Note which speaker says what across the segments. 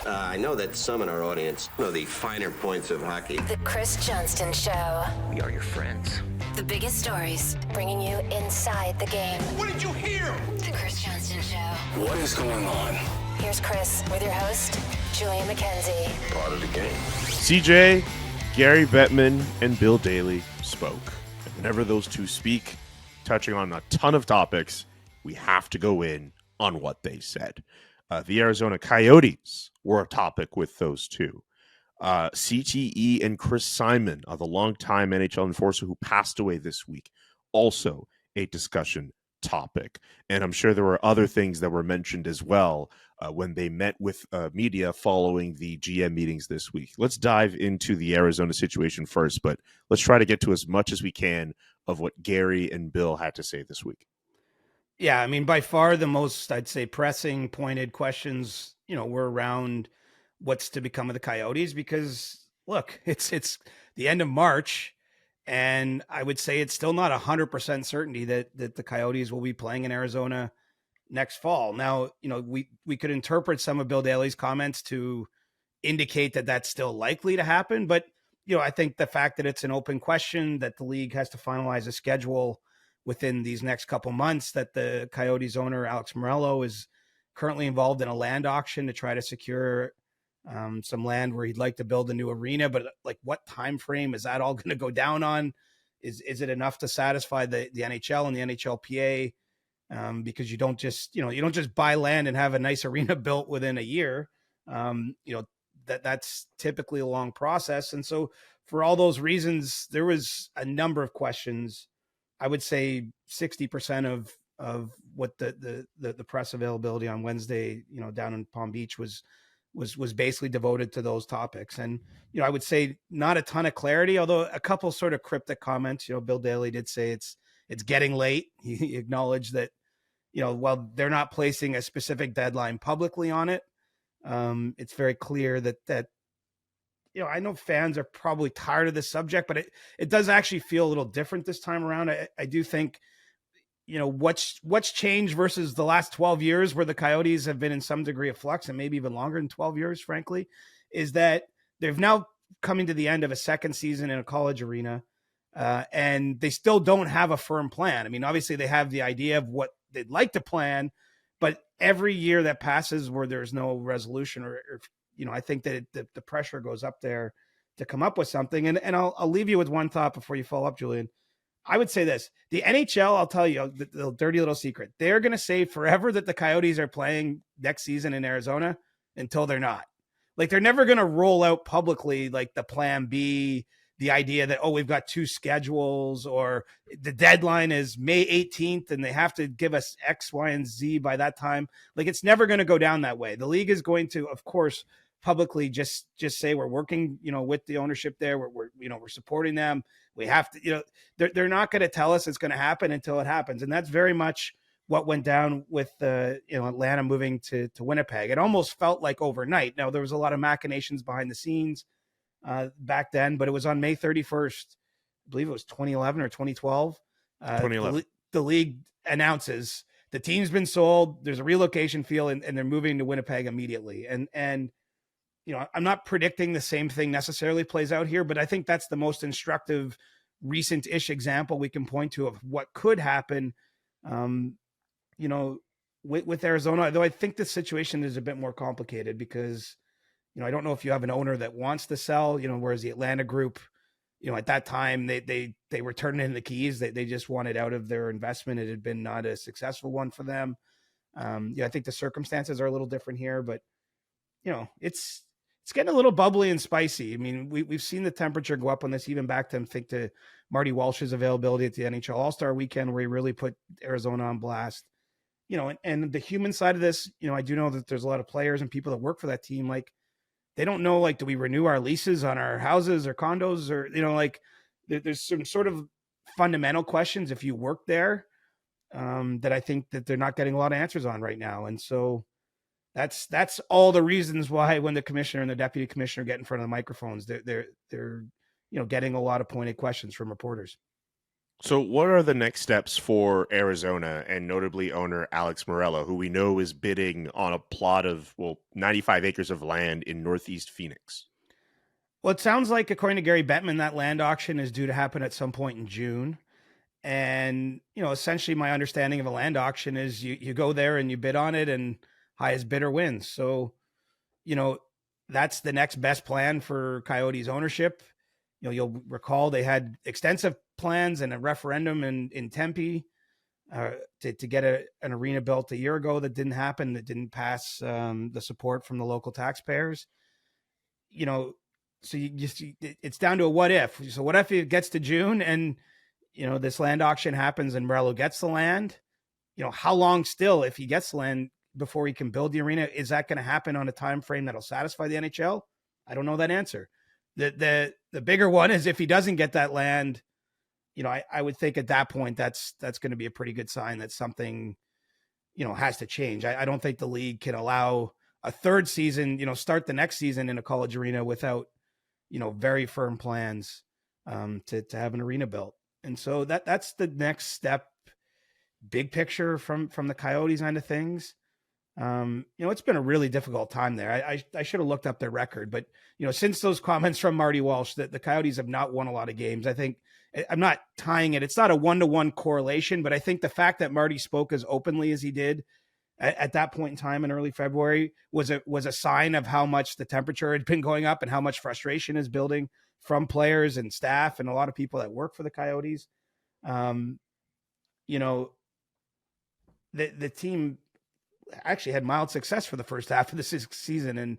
Speaker 1: I know that some in our audience know the finer points of hockey.
Speaker 2: The Chris Johnston Show.
Speaker 3: We are your friends.
Speaker 2: The biggest stories, bringing you inside the game.
Speaker 4: What did you hear?
Speaker 2: The Chris Johnston Show.
Speaker 4: What is going on?
Speaker 2: Here's Chris with your host, Julian McKenzie.
Speaker 4: Part of the game.
Speaker 5: CJ, Gary Bettman, and Bill Daly spoke. And whenever those two speak, touching on a ton of topics, we have to go in on what they said. The Arizona Coyotes were a topic with those two. CTE and Chris Simon, the longtime NHL enforcer who passed away this week, also a discussion topic. And I'm sure there were other things that were mentioned as well when they met with media following the GM meetings this week. Let's dive into the Arizona situation first, but let's try to get to as much as we can of what Gary and Bill had to say this week.
Speaker 6: Yeah, I mean, by far the most, I'd say, pressing, pointed questions, were around what's to become of the Coyotes, because look, it's the end of March, and I would say it's still not 100% certainty that the Coyotes will be playing in Arizona next fall. Now, we could interpret some of Bill Daly's comments to indicate that that's still likely to happen, but I think the fact that it's an open question, that the league has to finalize a schedule within these next couple months, that the Coyotes owner, Alex Morello, is currently involved in a land auction to try to secure some land where he'd like to build a new arena. But like, what time frame is that all going to go down on? Is it enough to satisfy the NHL and the NHLPA? Because you don't just buy land and have a nice arena built within a year. That's typically a long process. And so for all those reasons, there was a number of questions. I would say 60% of what the press availability on Wednesday, down in Palm Beach was basically devoted to those topics. And, I would say not a ton of clarity, although a couple sort of cryptic comments. Bill Daly did say it's getting late. He acknowledged that, while they're not placing a specific deadline publicly on it, it's very clear that I know fans are probably tired of this subject, but it does actually feel a little different this time around. I do think, what's changed versus the last 12 years where the Coyotes have been in some degree of flux, and maybe even longer than 12 years, frankly, is that they've now coming to the end of a second season in a college arena, and they still don't have a firm plan. I mean, obviously they have the idea of what they'd like to plan, but every year that passes where there's no resolution or I think that the pressure goes up there to come up with something. And I'll leave you with one thought before you follow up, Julian. I would say this: the NHL, I'll tell you the dirty little secret. They're going to say forever that the Coyotes are playing next season in Arizona until they're not. Like, they're never going to roll out publicly like the plan B, the idea that, we've got two schedules, or the deadline is May 18th and they have to give us X, Y, and Z by that time. Like, it's never going to go down that way. The league is going to, of course, publicly just say we're working, with the ownership there. We're supporting them. We have to, they're not going to tell us it's going to happen until it happens. And that's very much what went down with Atlanta moving to Winnipeg. It almost felt like overnight. Now, there was a lot of machinations behind the scenes back then, but it was on May 31st, I believe it was 2011 or 2012.
Speaker 5: 2011.
Speaker 6: The league announces the team's been sold. There's a relocation fee, and they're moving to Winnipeg immediately. And I'm not predicting the same thing necessarily plays out here, but I think that's the most instructive recent-ish example we can point to of what could happen, with Arizona. Though I think the situation is a bit more complicated because, I don't know if you have an owner that wants to sell, whereas the Atlanta group, at that time they were turning in the keys. They just wanted out of their investment. It had been not a successful one for them. I think the circumstances are a little different here, but it's getting a little bubbly and spicy. I mean, we've seen the temperature go up on this, even back to Marty Walsh's availability at the NHL All-Star Weekend, where he really put Arizona on blast. And the human side of this, I do know that there's a lot of players and people that work for that team. Like, they don't know, like, do we renew our leases on our houses or condos, or, there's some sort of fundamental questions if you work there that I think that they're not getting a lot of answers on right now. And so that's all the reasons why when the commissioner and the deputy commissioner get in front of the microphones, they're getting a lot of pointed questions from reporters.
Speaker 5: So what are the next steps for Arizona and notably owner Alex Morello, who we know is bidding on a plot of, 95 acres of land in Northeast Phoenix?
Speaker 6: Well, it sounds like, according to Gary Bettman, that land auction is due to happen at some point in June. And, essentially my understanding of a land auction is you go there and you bid on it and highest bidder wins. So, that's the next best plan for Coyotes ownership. You'll recall they had extensive plans and a referendum in Tempe to get an arena built a year ago that didn't happen, that didn't pass the support from the local taxpayers. So it's down to a what if. So what if it gets to June and, this land auction happens and Morello gets the land? How long still, if he gets the land, before he can build the arena? Is that going to happen on a time frame that'll satisfy the NHL? I don't know that answer. The bigger one is if he doesn't get that land, I would think at that point that's going to be a pretty good sign that something, has to change. I don't think the league can allow a third season, start the next season in a college arena without, very firm plans to have an arena built. And so that's the next step, big picture from the Coyotes end of things. It's been a really difficult time there. I should have looked up their record, but since those comments from Marty Walsh that the Coyotes have not won a lot of games, I think I'm not tying it. It's not a 1-to-1 correlation, but I think the fact that Marty spoke as openly as he did at that point in time in early February was a sign of how much the temperature had been going up and how much frustration is building from players and staff and a lot of people that work for the Coyotes. The team actually had mild success for the first half of the season. And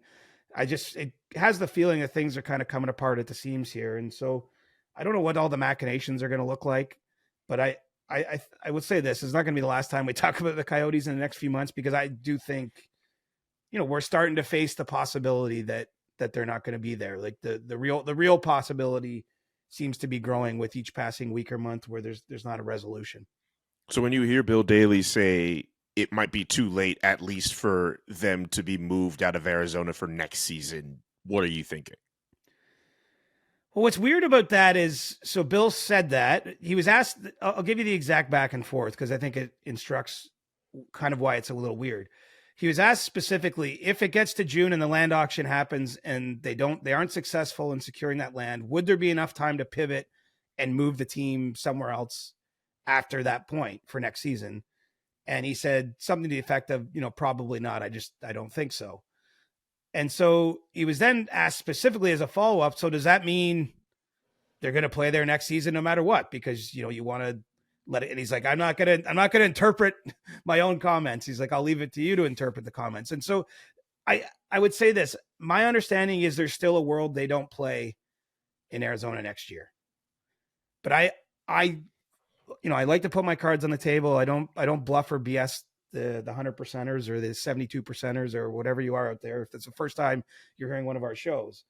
Speaker 6: it has the feeling that things are kind of coming apart at the seams here. And so I don't know what all the machinations are going to look like, but I would say this is not going to be the last time we talk about the Coyotes in the next few months, because I do think, we're starting to face the possibility that they're not going to be there. Like the real possibility seems to be growing with each passing week or month where there's not a resolution.
Speaker 5: So when you hear Bill Daly say it might be too late, at least for them to be moved out of Arizona for next season, what are you thinking?
Speaker 6: Well, what's weird about that is, so Bill said that he was asked, I'll give you the exact back and forth because I think it instructs kind of why it's a little weird. He was asked specifically, if it gets to June and the land auction happens and they aren't successful in securing that land, would there be enough time to pivot and move the team somewhere else after that point for next season? And he said something to the effect of, probably not. I don't think so. And so he was then asked specifically as a follow-up, so does that mean they're going to play there next season no matter what? Because, you want to let it. And he's like, I'm not going to interpret my own comments. He's like, I'll leave it to you to interpret the comments. And so I would say this, my understanding is there's still a world they don't play in Arizona next year. But I like to put my cards on the table. I don't bluff or BS the 100%ers or the 72%ers or whatever you are out there. If it's the first time you're hearing one of our shows,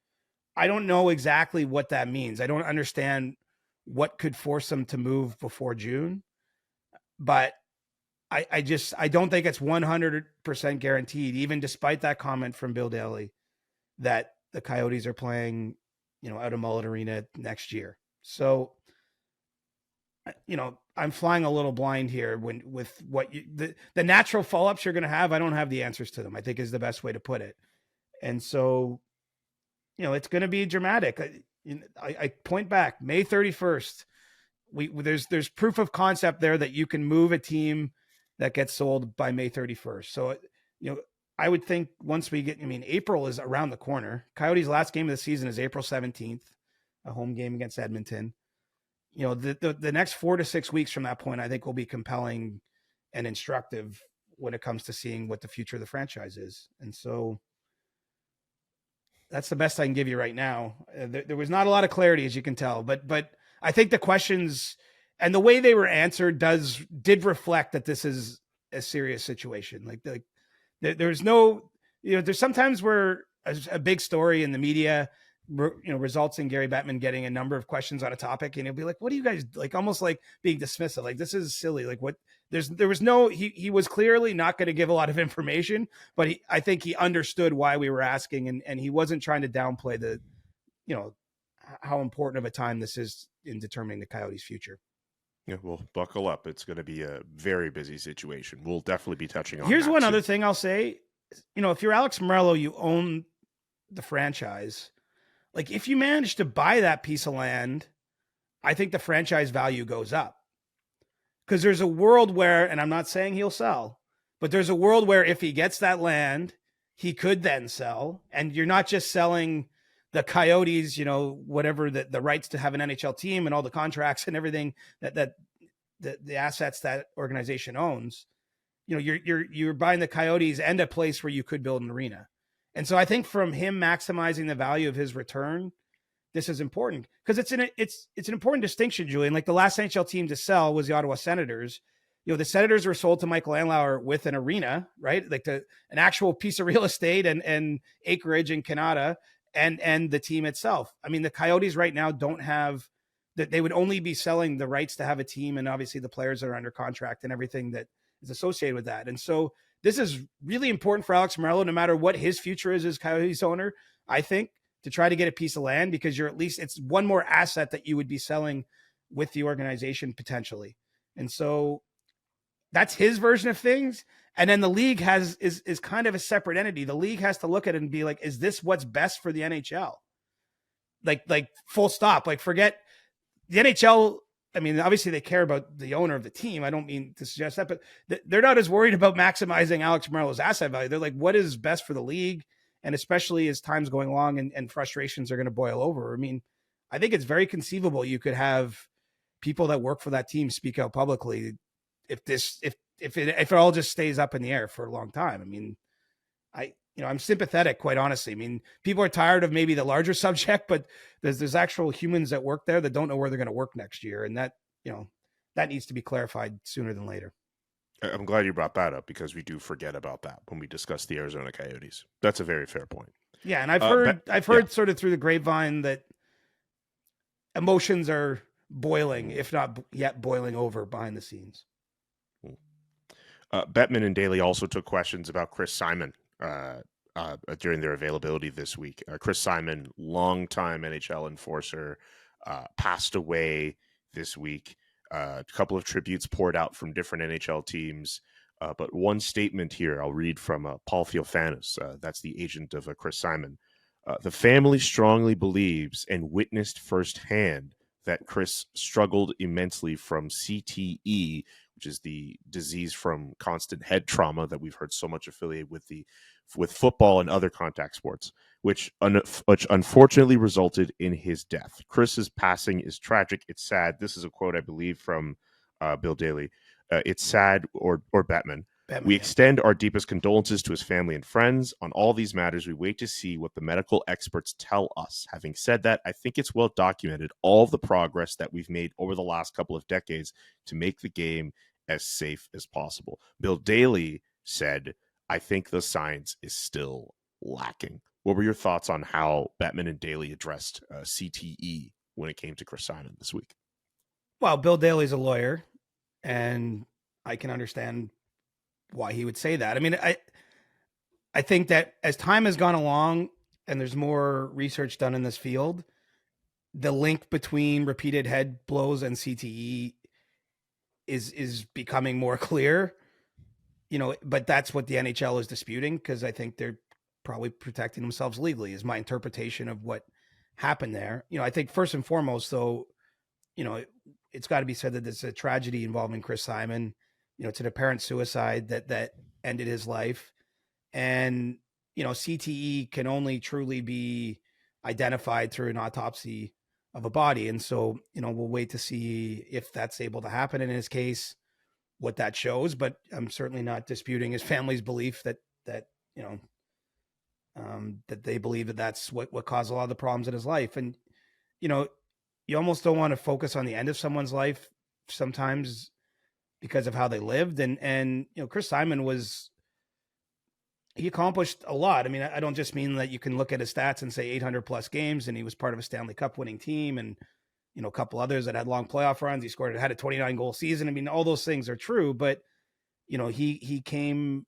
Speaker 6: I don't know exactly what that means. I don't understand what could force them to move before June, but I don't think it's 100% guaranteed, even despite that comment from Bill Daly that the Coyotes are playing, out of Mullet Arena next year. So, I'm flying a little blind here with what the natural follow-ups you're going to have. I don't have the answers to them, I think is the best way to put it. And so, it's going to be dramatic. I point back May 31st. There's proof of concept there that you can move a team that gets sold by May 31st. So, I would think once we get, April is around the corner. Coyotes' last game of the season is April 17th, a home game against Edmonton. The next 4 to 6 weeks from that point, I think will be compelling and instructive when it comes to seeing what the future of the franchise is. And so that's the best I can give you right now. There was not a lot of clarity, as you can tell, but I think the questions and the way they were answered did reflect that this is a serious situation. Like there's no, there's sometimes where a big story in the media, results in Gary Bettman getting a number of questions on a topic, and he'll be like, what do you guys like? Almost like being dismissive. Like, this is silly. Like he was clearly not going to give a lot of information, but I think he understood why we were asking, and he wasn't trying to downplay how important of a time this is in determining the Coyotes' future.
Speaker 5: Yeah, well, buckle up. It's going to be a very busy situation. We'll definitely be touching on
Speaker 6: Here's
Speaker 5: that
Speaker 6: one
Speaker 5: too.
Speaker 6: other thing I'll say. If you're Alex Morello, you own the franchise. Like, if you manage to buy that piece of land, I think the franchise value goes up. Because there's a world where, and I'm not saying he'll sell, but there's a world where if he gets that land, he could then sell. And you're not just selling the Coyotes, whatever the rights to have an NHL team and all the contracts and everything that the assets that organization owns. You're buying the Coyotes and a place where you could build an arena. And so I think from him maximizing the value of his return, this is important because it's an important distinction, Julian. Like, the last NHL team to sell was the Ottawa Senators. The Senators were sold to Michael Andlauer with an arena, right? Like an actual piece of real estate and acreage in Canada and the team itself. I mean, the Coyotes right now don't have that. They would only be selling the rights to have a team and obviously the players that are under contract and everything that is associated with that. And so this is really important for Alex Morello, no matter what his future is as Coyotes owner, I think, to try to get a piece of land, because it's one more asset that you would be selling with the organization potentially. And so that's his version of things. And then the league is kind of a separate entity. The league has to look at it and be like, is this what's best for the NHL? Like full stop. Like, forget the NHL. I mean, obviously they care about the owner of the team. I don't mean to suggest that, but they're not as worried about maximizing Alex Morello's asset value. They're like, what is best for the league? And especially as time's going along and frustrations are going to boil over. I mean, I think it's very conceivable you could have people that work for that team speak out publicly if it all just stays up in the air for a long time. I mean, I'm sympathetic, quite honestly. I mean, people are tired of maybe the larger subject, but there's actual humans that work there that don't know where they're going to work next year. And that needs to be clarified sooner than later.
Speaker 5: I'm glad you brought that up because we do forget about that when we discuss the Arizona Coyotes. That's a very fair point.
Speaker 6: Yeah. And I've heard sort of through the grapevine that emotions are boiling, if not yet boiling over behind the scenes.
Speaker 5: Bettman and Daly also took questions about Chris Simon during their availability this week. Chris Simon, longtime NHL enforcer, passed away this week. A couple of tributes poured out from different NHL teams. But one statement here, I'll read from Paul Theophanis. That's the agent of Chris Simon. The family strongly believes and witnessed firsthand that Chris struggled immensely from CTE, which is the disease from constant head trauma that we've heard so much affiliated with football and other contact sports, which unfortunately resulted in his death. Chris's passing is tragic. It's sad. This is a quote, I believe, from Bill Daly. It's sad, or Bettman. We extend our deepest condolences to his family and friends. On all these matters, we wait to see what the medical experts tell us. Having said that, I think it's well documented all the progress that we've made over the last couple of decades to make the game as safe as possible. Bill Daly said, I think the science is still lacking. What were your thoughts on how Bettman and Daly addressed CTE when it came to Chris Simon this week?
Speaker 6: Well, Bill Daly's a lawyer, and I can understand why he would say that. I mean, I think that as time has gone along and there's more research done in this field, the link between repeated head blows and CTE is becoming more clear. But that's what the NHL is disputing, because I think they're probably protecting themselves legally, is my interpretation of what happened there. I think first and foremost, though, it's got to be said that there's a tragedy involving Chris Simon. It's an apparent suicide that ended his life. And, CTE can only truly be identified through an autopsy of a body. And so, we'll wait to see if that's able to happen in his case, what that shows. But I'm certainly not disputing his family's belief that they believe that that's what caused a lot of the problems in his life. And, you almost don't want to focus on the end of someone's life sometimes because of how they lived. And Chris Simon he accomplished a lot. I mean, I don't just mean that you can look at his stats and say 800 plus games, and he was part of a Stanley Cup winning team, and, a couple others that had long playoff runs. He had a 29 goal season. I mean, all those things are true, but, he came,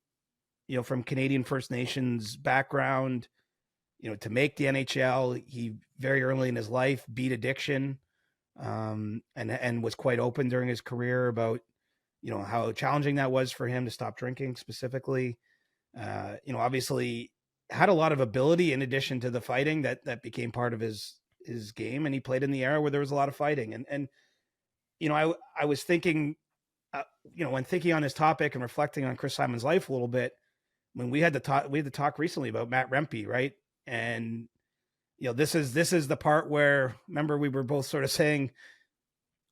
Speaker 6: from Canadian First Nations background, to make the NHL. He very early in his life beat addiction. and was quite open during his career about, how challenging that was for him to stop drinking specifically. Obviously had a lot of ability in addition to the fighting that became part of his game. And he played in the era where there was a lot of fighting. And I was thinking, when thinking on this topic and reflecting on Chris Simon's life a little bit, when we had to talk recently about Matt Rempe, right? And, this is the part where, remember, we were both sort of saying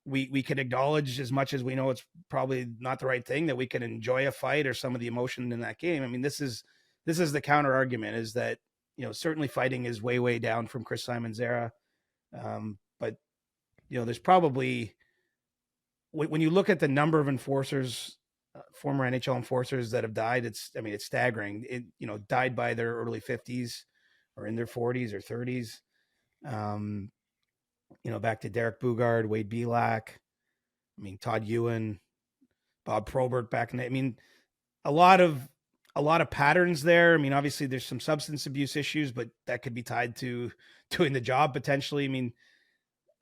Speaker 6: we can acknowledge, as much as we know it's probably not the right thing, that we can enjoy a fight or some of the emotion in that game. I mean, this is the counter argument, is that, certainly fighting is way, way down from Chris Simon's era. But, there's probably, when you look at the number of enforcers, former NHL enforcers that have died, it's staggering. Died by their early 50s or in their 40s or 30s. Back to Derek Bugard, Wade Belak, Todd Ewan, Bob Probert back in the, a lot of patterns there. Obviously there's some substance abuse issues, but that could be tied to doing the job potentially.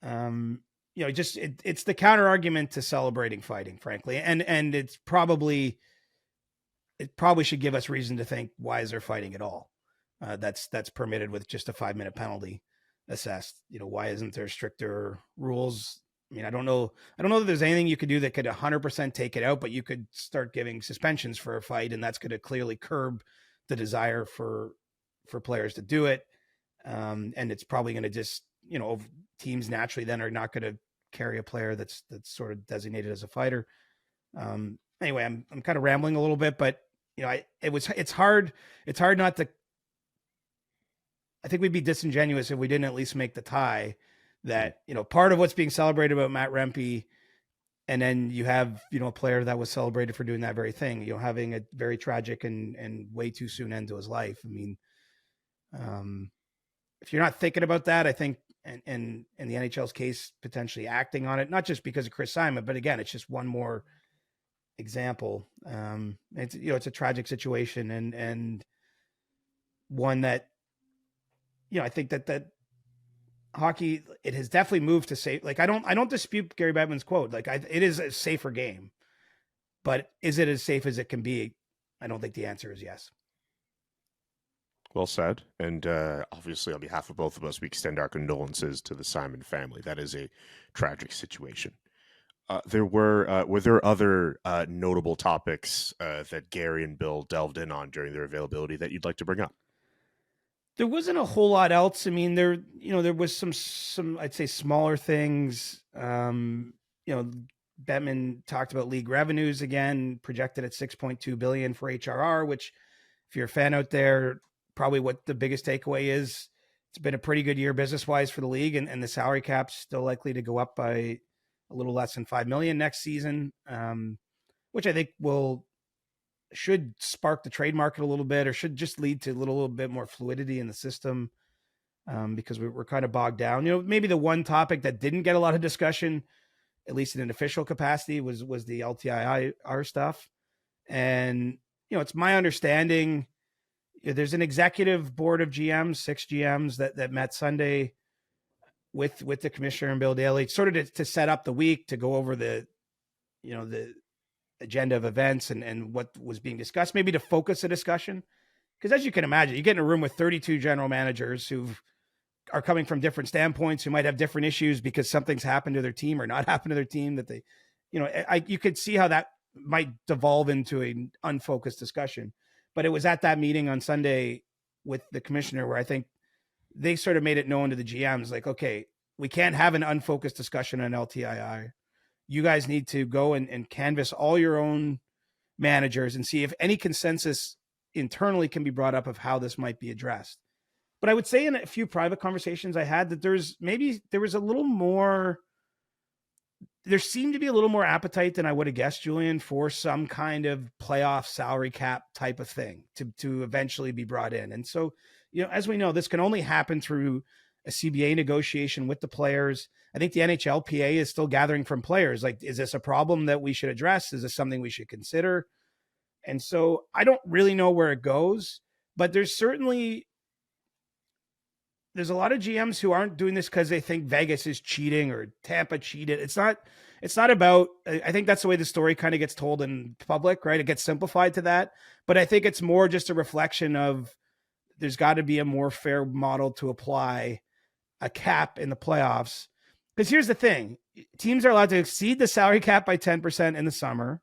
Speaker 6: It's the counter argument to celebrating fighting, frankly. And it probably should give us reason to think, why is there fighting at all? That's permitted with just a 5-minute penalty assessed. Why isn't there stricter rules? I don't know that there's anything you could do that could 100% take it out, but you could start giving suspensions for a fight, and that's going to clearly curb the desire for players to do it. And it's probably going to just, teams naturally then are not going to carry a player that's sort of designated as a fighter. Anyway, I'm kind of rambling a little bit, but it's hard not to, I think we'd be disingenuous if we didn't at least make the tie that, part of what's being celebrated about Matt Rempe, and then you have, a player that was celebrated for doing that very thing, having a very tragic and way too soon end to his life. If you're not thinking about that, I think, and in the NHL's case, potentially acting on it, not just because of Chris Simon, but again, it's just one more example. It's a tragic situation, and one that, I think that hockey, it has definitely moved to safe. Like, I don't dispute Gary Bettman's quote. Like, it is a safer game, but is it as safe as it can be? I don't think the answer is yes.
Speaker 5: Well said. And obviously, on behalf of both of us, we extend our condolences to the Simon family. That is a tragic situation. Were there other notable topics that Gary and Bill delved in on during their availability that you'd like to bring up?
Speaker 6: There wasn't a whole lot else. There was some I'd say smaller things. Bettman talked about league revenues again, projected at $6.2 billion for HRR, which, if you're a fan out there, probably what the biggest takeaway is. It's been a pretty good year business-wise for the league, and the salary cap's still likely to go up by a little less than $5 million next season, which I think should spark the trade market a little bit, or should just lead to a little bit more fluidity in the system, because we're kind of bogged down. Maybe the one topic that didn't get a lot of discussion, at least in an official capacity, was the LTIR stuff. And, it's my understanding there's an executive board of GMs, 6 GMs that met Sunday with the commissioner and Bill Daly, sort of to set up the week, to go over the agenda of events and what was being discussed, maybe to focus the discussion. Because as you can imagine, you get in a room with 32 general managers who are coming from different standpoints, who might have different issues because something's happened to their team or not happened to their team that they, you could see how that might devolve into an unfocused discussion. But it was at that meeting on Sunday with the commissioner where I think they sort of made it known to the GMs, like, okay, we can't have an unfocused discussion on LTIR. You guys need to go and canvass all your own managers and see if any consensus internally can be brought up of how this might be addressed. But I would say in a few private conversations I had that there seemed to be a little more appetite than I would have guessed, Julian, for some kind of playoff salary cap type of thing to eventually be brought in. And so, as we know, this can only happen through a CBA negotiation with the players. I think the NHLPA is still gathering from players. Like, is this a problem that we should address? Is this something we should consider? And so I don't really know where it goes, but there's certainly there's a lot of GMs who aren't doing this because they think Vegas is cheating or Tampa cheated. It's not about, I think that's the way the story kind of gets told in public, right? It gets simplified to that. But I think it's more just a reflection of there's got to be a more fair model to apply a cap in the playoffs. Because here's the thing. Teams are allowed to exceed the salary cap by 10% in the summer.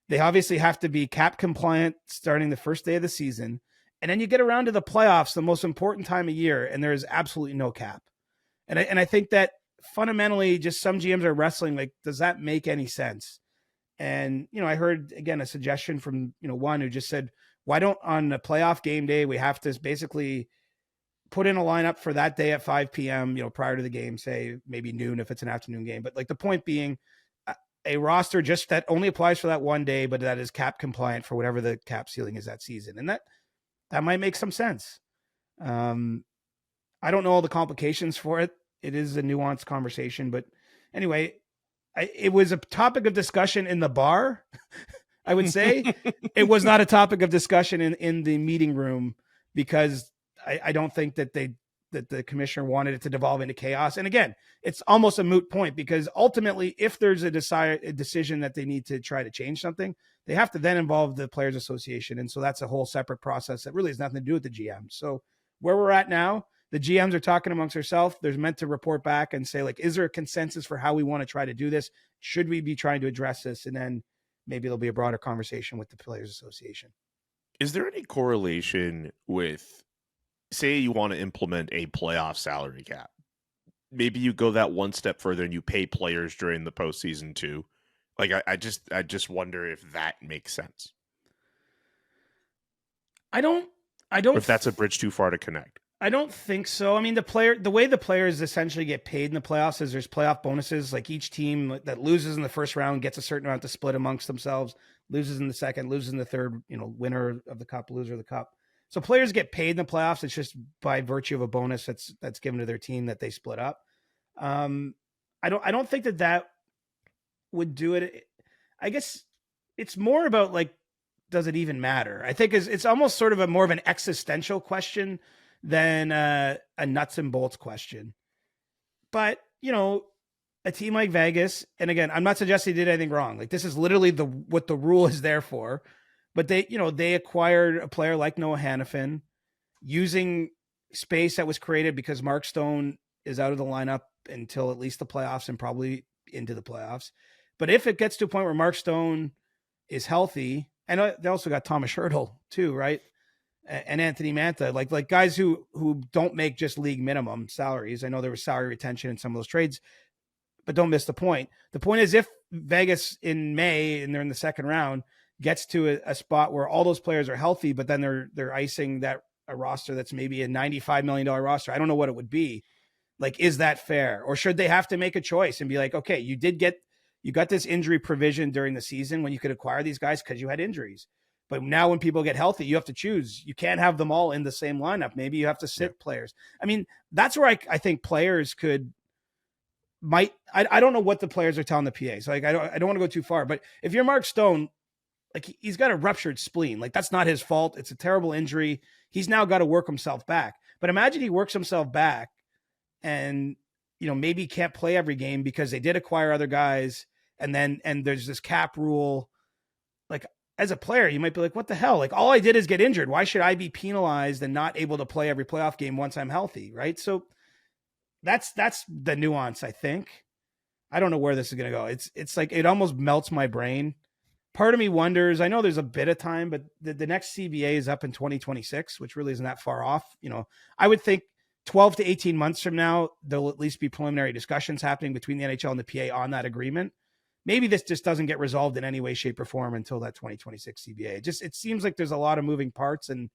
Speaker 6: They obviously have to be cap compliant starting the first day of the season. And then you get around to the playoffs, the most important time of year, and there is absolutely no cap. And I think that fundamentally just some GMs are wrestling, like, does that make any sense? And, I heard, again, a suggestion from, one who just said, why don't on a playoff game day, we have to basically put in a lineup for that day at 5 p.m., prior to the game, say maybe noon if it's an afternoon game. But like the point being, a roster just that only applies for that one day, but that is cap compliant for whatever the cap ceiling is that season. And that might make some sense. I don't know all the complications for it. It is a nuanced conversation, but anyway, it was a topic of discussion in the bar. I would say it was not a topic of discussion in the meeting room, because I don't think that the commissioner wanted it to devolve into chaos. And again, it's almost a moot point, because ultimately, if there's a decision that they need to try to change something, they have to then involve the Players Association. And so that's a whole separate process that really has nothing to do with the GM. So where we're at now, the GMs are talking amongst themselves. They're meant to report back and say, like, is there a consensus for how we want to try to do this? Should we be trying to address this? And then maybe there'll be a broader conversation with the Players Association.
Speaker 5: Is there any correlation with, say you want to implement a playoff salary cap? Maybe you go that one step further and you pay players during the postseason too. Like, I just wonder if that makes sense. I don't. Or if that's a bridge too far to connect.
Speaker 6: I don't think so. I mean, the way the players essentially get paid in the playoffs is there's playoff bonuses. Like, each team that loses in the first round gets a certain amount to split amongst themselves, loses in the second, loses in the third, winner of the cup, loser of the cup. So players get paid in the playoffs. It's just by virtue of a bonus that's given to their team that they split up. I don't think that would do it. I guess it's more about, like, does it even matter? I think it's almost sort of more of an existential question than a nuts and bolts question. But, a team like Vegas, and again, I'm not suggesting they did anything wrong. Like, this is literally what the rule is there for. But they acquired a player like Noah Hannafin using space that was created because Mark Stone is out of the lineup until at least the playoffs and probably into the playoffs. But if it gets to a point where Mark Stone is healthy, and they also got Thomas Hertl too, right? And Anthony Mantha, like guys who don't make just league minimum salaries. I know there was salary retention in some of those trades, but don't miss the point. The point is, if Vegas in May, and they're in the second round, gets to a spot where all those players are healthy, but then they're icing a roster that's maybe a $95 million roster. I don't know what it would be. Like, is that fair? Or should they have to make a choice and be like, okay, you got this injury provision during the season when you could acquire these guys because you had injuries. But now when people get healthy, you have to choose. You can't have them all in the same lineup. Maybe you have to sit players. I mean, that's where I think players I don't know what the players are telling the PA. So, like, I don't want to go too far, but if you're Mark Stone, like, he's got a ruptured spleen. Like, that's not his fault. It's a terrible injury. He's now got to work himself back. But imagine he works himself back and, maybe he can't play every game because they did acquire other guys. And there's this cap rule. Like, as a player, you might be like, what the hell? Like, all I did is get injured. Why should I be penalized and not able to play every playoff game once I'm healthy? Right. So that's the nuance, I think. I don't know where this is going to go. It's like, it almost melts my brain. Part of me wonders, I know there's a bit of time, but the next CBA is up in 2026, which really isn't that far off. I would think 12 to 18 months from now, there'll at least be preliminary discussions happening between the NHL and the PA on that agreement. Maybe this just doesn't get resolved in any way, shape, or form until that 2026 CBA. It seems like there's a lot of moving parts, and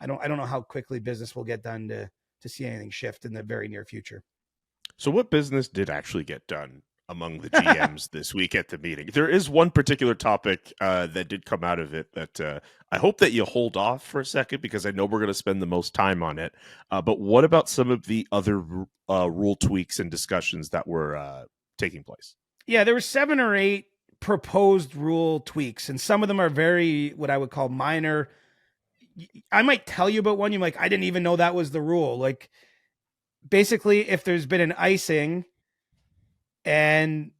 Speaker 6: I don't know how quickly business will get done to see anything shift in the very near future.
Speaker 5: So what business did actually get done among the GMs this week at the meeting? There is one particular topic that did come out of it that I hope that you hold off for a second, because I know we're going to spend the most time on it. But what about some of the other rule tweaks and discussions that were taking place?
Speaker 6: Yeah, there were 7 or 8 proposed rule tweaks, and some of them are very, what I would call, minor. I might tell you about one. You're like, I didn't even know that was the rule. Like, basically, if there's been an icing and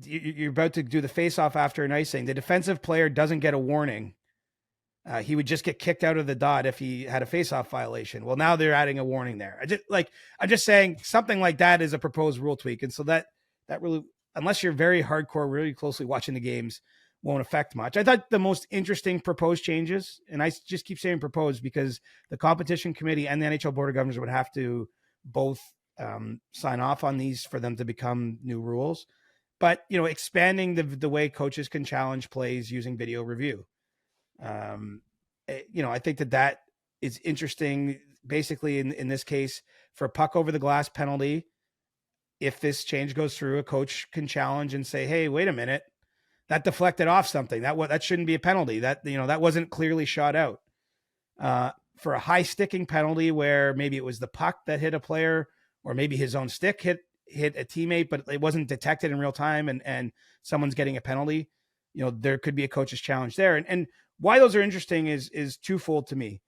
Speaker 6: you're about to do the face-off after an icing, the defensive player doesn't get a warning. He would just get kicked out of the dot if he had a face-off violation. Well, now they're adding a warning there. I'm just saying something like that is a proposed rule tweak. And so that really, unless you're very hardcore, really closely watching the games, won't affect much. I thought the most interesting proposed changes, and I just keep saying proposed because the competition committee and the NHL Board of Governors would have to both sign off on these for them to become new rules. But, expanding the way coaches can challenge plays using video review. I think that is interesting. Basically, in this case, for a puck over the glass penalty, if this change goes through, a coach can challenge and say, "Hey, wait a minute, that deflected off something. That shouldn't be a penalty. That wasn't clearly shot out." For a high sticking penalty, where maybe it was the puck that hit a player, or maybe his own stick hit a teammate, but it wasn't detected in real time, and someone's getting a penalty, there could be a coach's challenge there. And why those are interesting is twofold to me.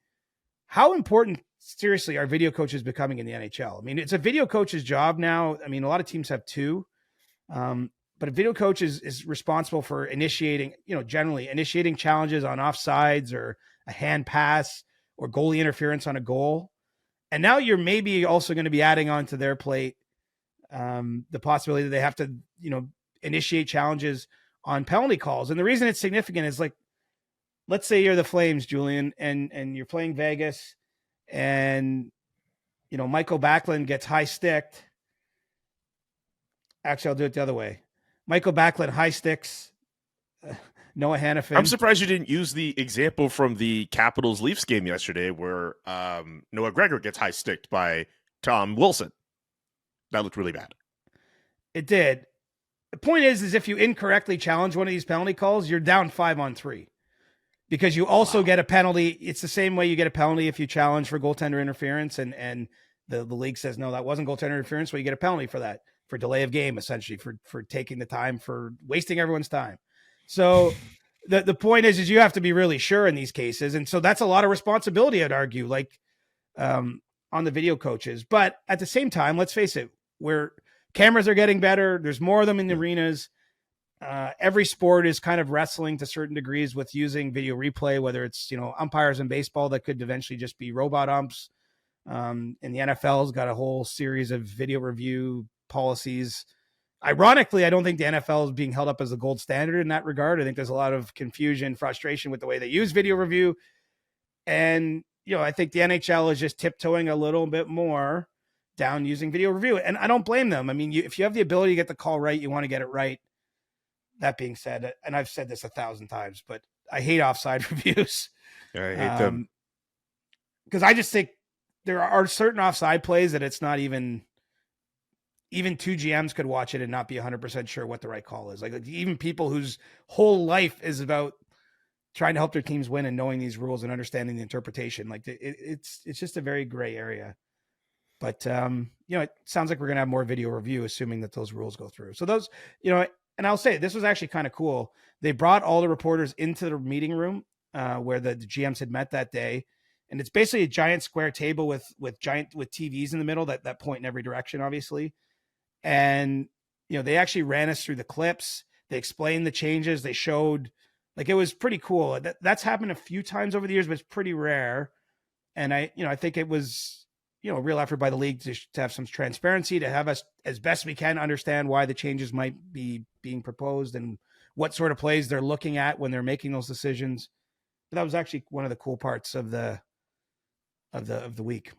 Speaker 6: How important, seriously, are video coaches becoming in the NHL? I mean, it's a video coach's job now. I mean, a lot of teams have two, but a video coach is responsible for initiating, generally initiating challenges on offsides or a hand pass or goalie interference on a goal. And now you're maybe also going to be adding on to their plate the possibility that they have to, initiate challenges on penalty calls. And the reason it's significant is, like, let's say you're the Flames, Julian, and you're playing Vegas, and Michael Backlund gets high sticked. Actually, I'll do it the other way. Michael Backlund high sticks Noah Hannafin.
Speaker 5: I'm surprised you didn't use the example from the Capitals Leafs game yesterday where Noah Gregor gets high sticked by Tom Wilson. That looked really bad.
Speaker 6: It did. The point is if you incorrectly challenge one of these penalty calls, you're down 5-on-3 because you also get a penalty. It's the same way you get a penalty if you challenge for goaltender interference, and the league says, no, that wasn't goaltender interference. Well, you get a penalty for that, for delay of game, essentially, for taking the time, for wasting everyone's time. So the point is you have to be really sure in these cases. And so that's a lot of responsibility, I'd argue, on the video coaches. But at the same time, let's face it, where cameras are getting better, there's more of them in the arenas. Every sport is kind of wrestling to certain degrees with using video replay, whether it's, umpires in baseball that could eventually just be robot umps. And the NFL's got a whole series of video review policies. Ironically, I don't think the NFL is being held up as the gold standard in that regard. I think there's a lot of confusion, frustration with the way they use video review. And, I think the NHL is just tiptoeing a little bit more down using video review. And I don't blame them. I mean, if you have the ability to get the call right, you want to get it right. That being said, and I've said this 1,000 times, but I hate offside reviews.
Speaker 5: I hate them.
Speaker 6: Because I just think there are certain offside plays that it's not even two GMs could watch it and not be 100% sure what the right call is. Like even people whose whole life is about trying to help their teams win and knowing these rules and understanding the interpretation. Like it's just a very gray area. But, it sounds like we're going to have more video review, assuming that those rules go through. So those, and I'll say this was actually kind of cool. They brought all the reporters into the meeting room where the GMs had met that day. And it's basically a giant square table with TVs in the middle that point in every direction, obviously. And, they actually ran us through the clips. They explained the changes. They showed, it was pretty cool. That's happened a few times over the years, but it's pretty rare. And I think it was, a real effort by the league to have some transparency, to have us as best we can understand why the changes might be being proposed and what sort of plays they're looking at when they're making those decisions. But that was actually one of the cool parts of the week.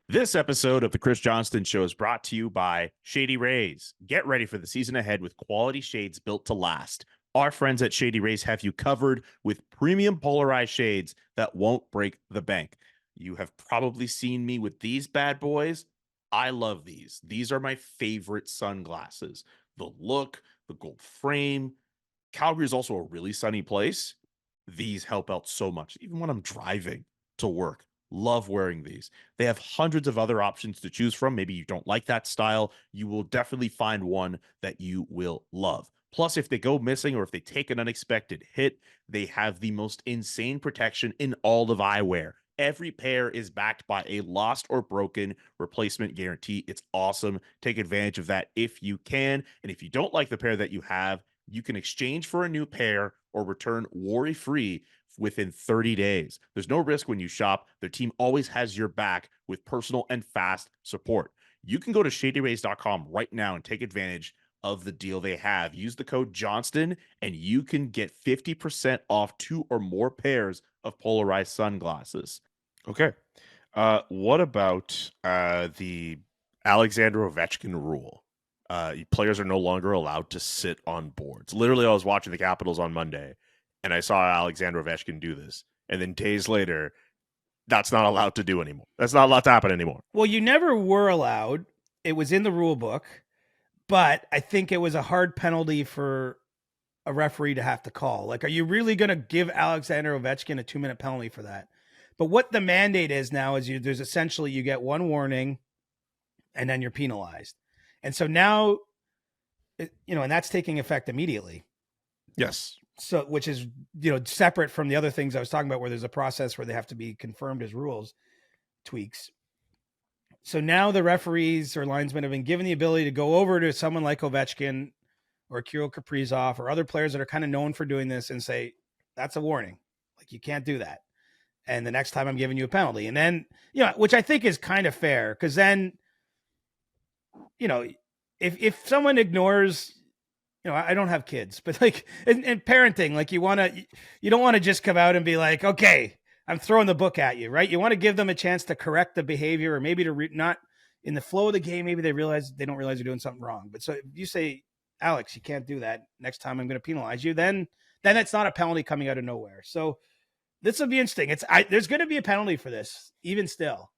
Speaker 5: This episode of the Chris Johnston Show is brought to you by Shady Rays. Get ready for the season ahead with quality shades built to last. Our friends at Shady Rays have you covered with premium polarized shades that won't break the bank. You have probably seen me with these bad boys. I love these. These are my favorite sunglasses. The look, the gold frame. Calgary is also a really sunny place. These help out so much, even when I'm driving to work. Love wearing these. They have hundreds of other options to choose from. Maybe you don't like that style. You will definitely find one that you will love. Plus, if they go missing or if they take an unexpected hit, they have the most insane protection in all of eyewear. every pair is backed by a lost or broken replacement guarantee. It's awesome. Take advantage of that if you can. And if you don't like the pair that you have, you can exchange for a new pair or return worry-free within 30 days. There's no risk when you shop. Their team always has your back with personal and fast support. You can go to shadyrays.com right now and take advantage of the deal they have. Use the code Johnston and you can get 50% off 2 or more pairs of polarized sunglasses. Okay. What about the Alexander Ovechkin rule? Players are no longer allowed to sit on boards. Literally, I was watching the Capitals on Monday, and I saw Alexander Ovechkin do this. And then days later, that's not allowed to do anymore. That's not allowed to happen anymore.
Speaker 6: Well, you never were allowed. It was in the rule book, but I think it was a hard penalty for a referee to have to call. Like, are you really going to give Alexander Ovechkin a 2-minute penalty for that? But what the mandate is now is there's essentially you get one warning and then you're penalized. And so now, and that's taking effect immediately.
Speaker 5: Yes.
Speaker 6: So, which is, separate from the other things I was talking about where there's a process where they have to be confirmed as rules tweaks. So now the referees or linesmen have been given the ability to go over to someone like Ovechkin or Kirill Kaprizov or other players that are kind of known for doing this and say, that's a warning. Like, you can't do that. And the next time I'm giving you a penalty. And then, which I think is kind of fair because then, if someone ignores, I don't have kids, but like in parenting, like you don't want to just come out and be like, okay, I'm throwing the book at you, right? You want to give them a chance to correct the behavior or maybe to not in the flow of the game. Maybe they don't realize they're doing something wrong. But so if you say, Alex, you can't do that. Next time I'm going to penalize you. Then it's not a penalty coming out of nowhere. So this will be interesting. There's going to be a penalty for this, even still.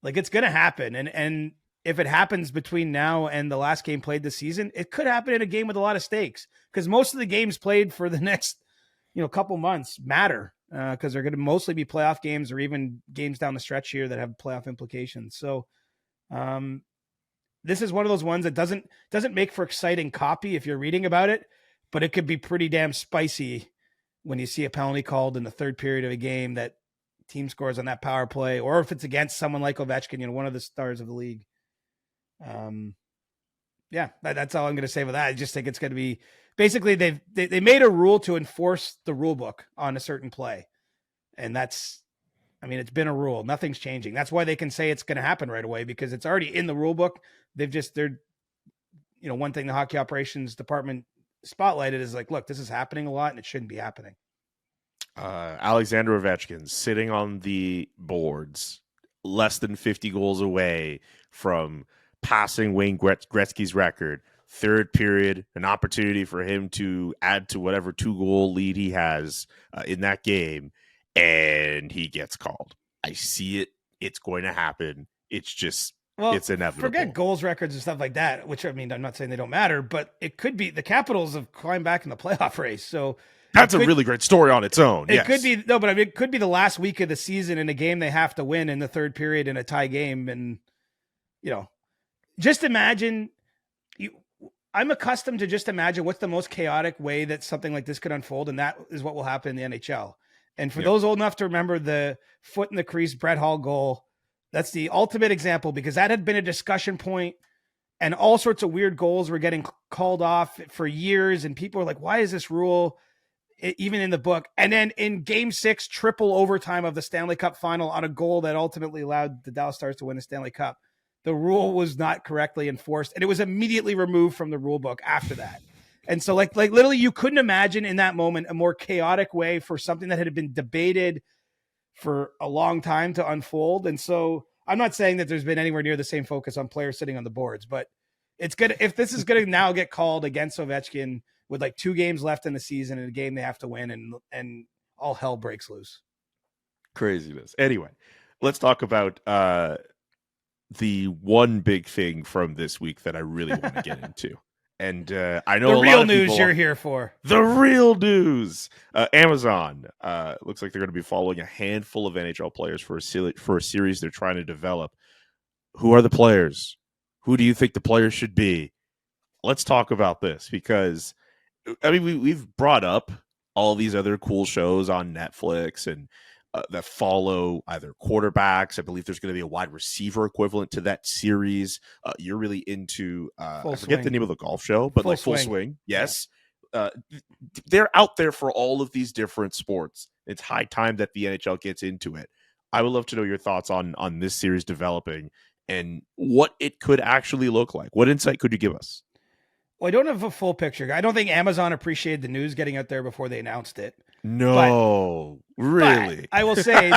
Speaker 6: Like, it's going to happen. And if it happens between now and the last game played this season, it could happen in a game with a lot of stakes because most of the games played for the next, couple months matter because they're going to mostly be playoff games or even games down the stretch here that have playoff implications. So this is one of those ones that doesn't make for exciting copy if you're reading about it, but it could be pretty damn spicy when you see a penalty called in the third period of a game that team scores on that power play, or if it's against someone like Ovechkin, one of the stars of the league. That's all I'm going to say with that. I just think it's going to be basically they made a rule to enforce the rule book on a certain play. And it's been a rule. Nothing's changing. That's why they can say it's going to happen right away because it's already in the rule book. One thing the hockey operations department spotlighted is like, look, this is happening a lot and it shouldn't be happening.
Speaker 5: Alexander Ovechkin sitting on the boards less than 50 goals away from passing Wayne Gretzky's record. Third period, an opportunity for him to add to whatever 2-goal lead he has in that game, and he gets called. I see it. It's going to happen. It's just, it's inevitable.
Speaker 6: Forget goals records and stuff like that, which, I'm not saying they don't matter, but it could be the Capitals have climbed back in the playoff race. So
Speaker 5: that's a really great story on its own.
Speaker 6: It could be, it could be the last week of the season in a game they have to win in the third period in a tie game. And, just imagine I'm accustomed to just imagine what's the most chaotic way that something like this could unfold. And that is what will happen in the NHL. And for those old enough to remember the foot in the crease Brett Hall goal, that's the ultimate example because that had been a discussion point and all sorts of weird goals were getting called off for years. And people were like, why is this rule even in the book? And then in game 6, triple overtime of the Stanley Cup final on a goal that ultimately allowed the Dallas Stars to win the Stanley Cup, the rule was not correctly enforced and it was immediately removed from the rule book after that. And so like literally you couldn't imagine in that moment a more chaotic way for something that had been debated for a long time to unfold. And so I'm not saying that there's been anywhere near the same focus on players sitting on the boards, but it's good if this is going to now get called against Ovechkin with like 2 games left in the season and a game they have to win and all hell breaks loose.
Speaker 5: Craziness. Anyway, let's talk about the one big thing from this week that I really want to get into. And I know
Speaker 6: the real news you're here for.
Speaker 5: The real news. Amazon looks like they're going to be following a handful of NHL players for a series they're trying to develop. Who are the players? Who do you think the players should be? Let's talk about this because we've brought up all these other cool shows on Netflix and that follow either quarterbacks. I believe there's going to be a wide receiver equivalent to that series. You're really into, I forget the name of the golf show, but like Full Swing. Yes. Yeah. They're out there for all of these different sports. It's high time that the NHL gets into it. I would love to know your thoughts on this series developing and what it could actually look like. What insight could you give us?
Speaker 6: Well, I don't have a full picture. I don't think Amazon appreciated the news getting out there before they announced it.
Speaker 5: No, really?
Speaker 6: But I will say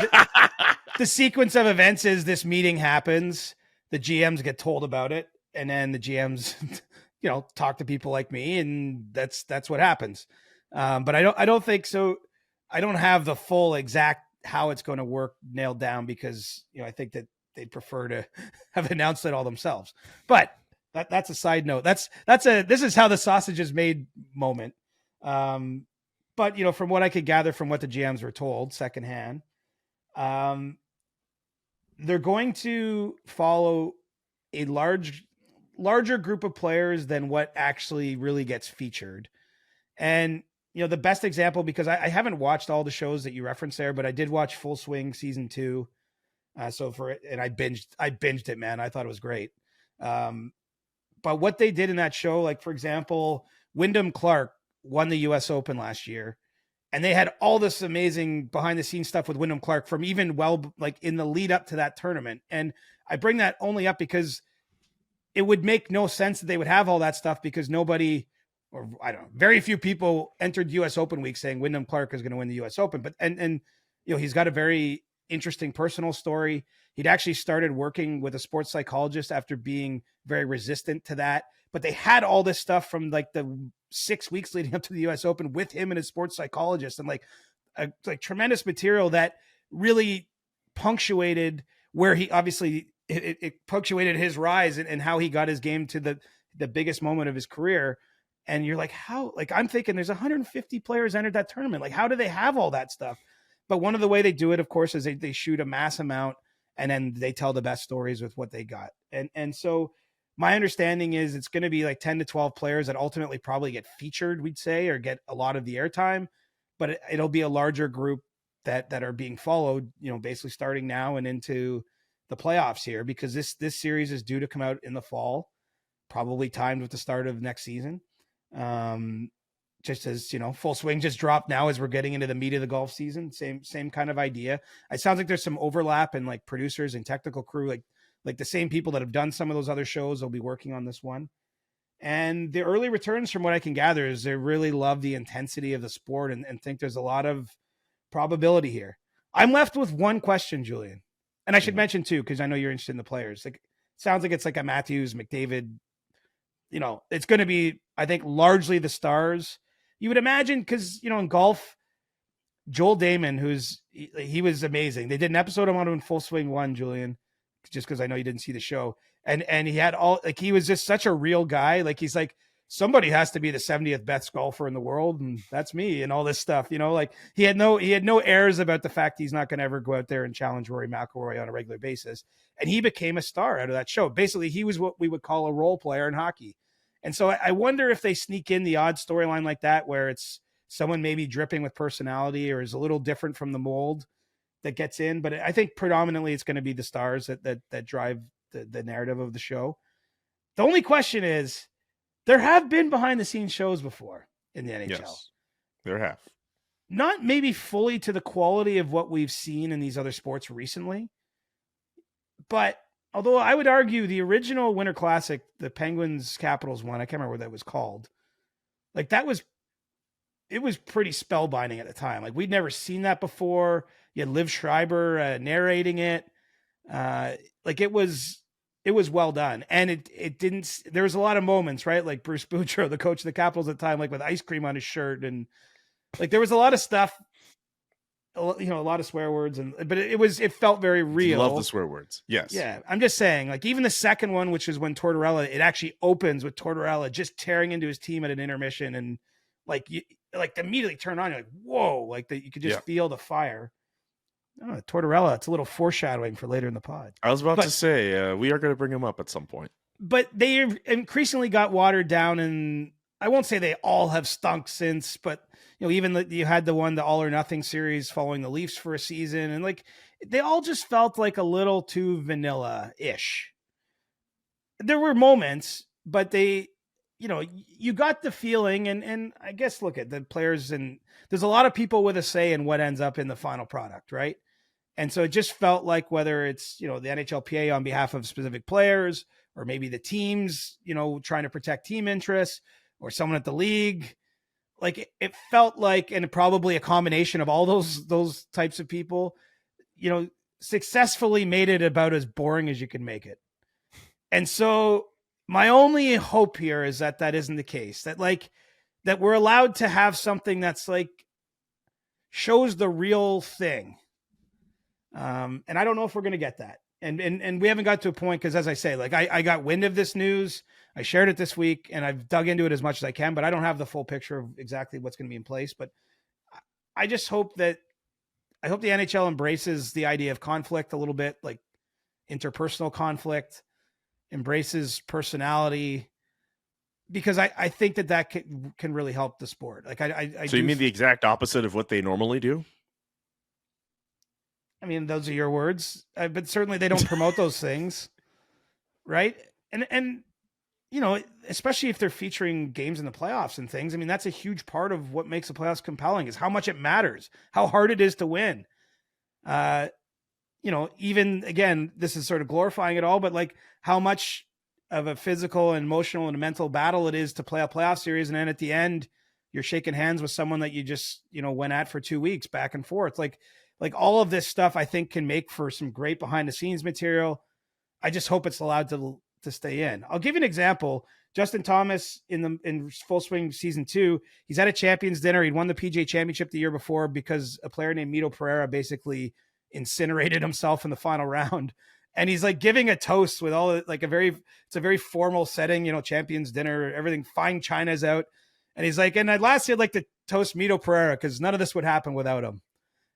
Speaker 6: the sequence of events is this meeting happens, the GMs get told about it, and then the GMs, talk to people like me, and that's what happens. But I don't think so. I don't have the full exact how it's going to work nailed down because I think that they'd prefer to have announced it all themselves. But that's a side note. This is how the sausage is made moment. But from what I could gather from what the GMs were told secondhand, they're going to follow a larger group of players than what actually really gets featured. And the best example, because I haven't watched all the shows that you referenced there, but I did watch Full Swing season 2. And I binged it, man. I thought it was great. But what they did in that show, like for example, Wyndham Clark won the US Open last year, and they had all this amazing behind the scenes stuff with Wyndham Clark from even like in the lead up to that tournament. And I bring that only up because it would make no sense that they would have all that stuff because very few people entered US Open week saying Wyndham Clark is going to win the US Open. But, and he's got a very interesting personal story. He'd actually started working with a sports psychologist after being very resistant to that. But they had all this stuff from like the 6 weeks leading up to the US Open with him and his sports psychologist, and like tremendous material that really punctuated where he obviously it punctuated his rise and how he got his game to the biggest moment of his career. And you're like, how? Like, I'm thinking there's 150 players entered that tournament. Like, how do they have all that stuff? But one of the way they do it, of course, is they shoot a mass amount and then they tell the best stories with what they got. And so my understanding is it's going to be like 10 to 12 players that ultimately probably get featured, we'd say, or get a lot of the airtime, but it'll be a larger group that are being followed, basically starting now and into the playoffs here, because this series is due to come out in the fall, probably timed with the start of next season. Just as, Full Swing just dropped now as we're getting into the meat of the golf season, same kind of idea. It sounds like there's some overlap in like producers and technical crew, like the same people that have done some of those other shows will be working on this one. And the early returns from what I can gather is they really love the intensity of the sport and think there's a lot of probability here. I'm left with one question, Julian. And I should mention too, because I know you're interested in the players. Like, sounds like it's like a Matthews, McDavid, it's going to be, I think, largely the stars. You would imagine, because, in golf, Joel Damon, he was amazing. They did an episode on him in Full Swing 1, Julian, just because I know you didn't see the show. And he had he was just such a real guy. Like, he's like, somebody has to be the 70th best golfer in the world, and that's me, and all this stuff. Like he had no airs about the fact he's not going to ever go out there and challenge Rory McIlroy on a regular basis. And he became a star out of that show. Basically, he was what we would call a role player in hockey. And so I wonder if they sneak in the odd storyline like that, where it's someone maybe dripping with personality or is a little different from the mold that gets in. But I think predominantly it's going to be the stars that drive the narrative of the show. The only question is, there have been behind the scenes shows before in the NHL.
Speaker 5: Yes, there have.
Speaker 6: Not maybe fully to the quality of what we've seen in these other sports recently, but although I would argue the original Winter Classic, the Penguins Capitals one, I can't remember what that was called. Like, it was pretty spellbinding at the time. Like, we'd never seen that before. You had Liv Schreiber narrating it. It was well done. And it didn't, there was a lot of moments, right? Like Bruce Boudreau, the coach of the Capitals at the time, like with ice cream on his shirt. And like, there was a lot of stuff, a lot of swear words, but it felt very real.
Speaker 5: Love the swear words. Yes.
Speaker 6: Yeah. I'm just saying, like, even the second one, which is when Tortorella, it actually opens with Tortorella just tearing into his team at an intermission. And like, you immediately turn on, you're like, whoa, like you could just feel the fire. Oh, Tortorella, it's a little foreshadowing for later in the pod.
Speaker 5: I was about to say, we are going to bring him up at some point.
Speaker 6: But they increasingly got watered down in I won't say they all have stunk since, but even you had the All or Nothing series following the Leafs for a season, and like they all just felt like a little too vanilla-ish. There were moments, but they, you got the feeling, and I guess look at the players, and there's a lot of people with a say in what ends up in the final product, right? And so it just felt like whether it's, the NHLPA on behalf of specific players, or maybe the teams, trying to protect team interests, or someone at the league, like it felt like, and probably a combination of all those types of people, successfully made it about as boring as you can make it. And so my only hope here is that isn't the case, that we're allowed to have something that's like shows the real thing. And I don't know if we're going to get that. And we haven't got to a point, because as I say, like I got wind of this news. I shared it this week and I've dug into it as much as I can, but I don't have the full picture of exactly what's going to be in place. But I just hope the NHL embraces the idea of conflict a little bit, like interpersonal conflict, embraces personality, because I think that can really help the sport. Like
Speaker 5: So you mean the exact opposite of what they normally do?
Speaker 6: I mean, those are your words, but certainly they don't promote those things, right? And especially if they're featuring games in the playoffs and things. I mean, that's a huge part of what makes the playoffs compelling, is how much it matters, how hard it is to win. Even again, this is sort of glorifying it all, but like how much of a physical and emotional and mental battle it is to play a playoff series. And then at the end, you're shaking hands with someone that you just, went at for 2 weeks back and forth. Like all of this stuff, I think, can make for some great behind the scenes material. I just hope it's allowed to stay in. I'll give you an example. Justin Thomas in full swing season 2, he's at a champions dinner. He'd won the PGA championship the year before because a player named Mito Pereira basically incinerated himself in the final round. And he's like giving a toast with all like it's a very formal setting, champions dinner, everything, fine china's out. And he's like, and lastly, I'd like to toast Mito Pereira because none of this would happen without him.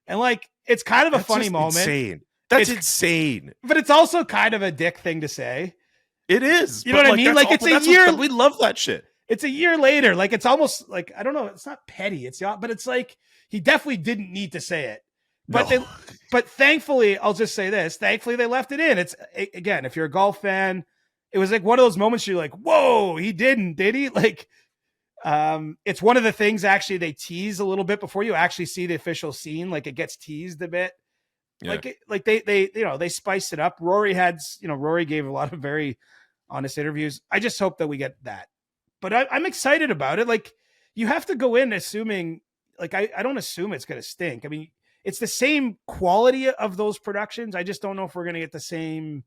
Speaker 6: And like, it's kind of a funny moment.
Speaker 5: Insane. That's insane.
Speaker 6: But it's also kind of a dick thing to say.
Speaker 5: It is.
Speaker 6: You know what I mean? Like, it's a year.
Speaker 5: We love that shit.
Speaker 6: It's a year later. Like, it's almost like, I don't know. It's not petty. But it's like, he definitely didn't need to say it. But
Speaker 5: No.
Speaker 6: But thankfully, I'll just say this. Thankfully, they left it in. It's, again, if you're a golf fan, it was like one of those moments you're like, whoa, he didn't, did he? Like, it's one of the things actually they tease a little bit before you actually see the official scene. Like, it gets teased a bit. Yeah. Like they spiced it up. Rory gave a lot of very honest interviews. I just hope that we get that. But I'm excited about it. Like, you have to go in assuming, like, I don't assume it's going to stink. I mean, it's the same quality of those productions. I just don't know if we're going to get the same,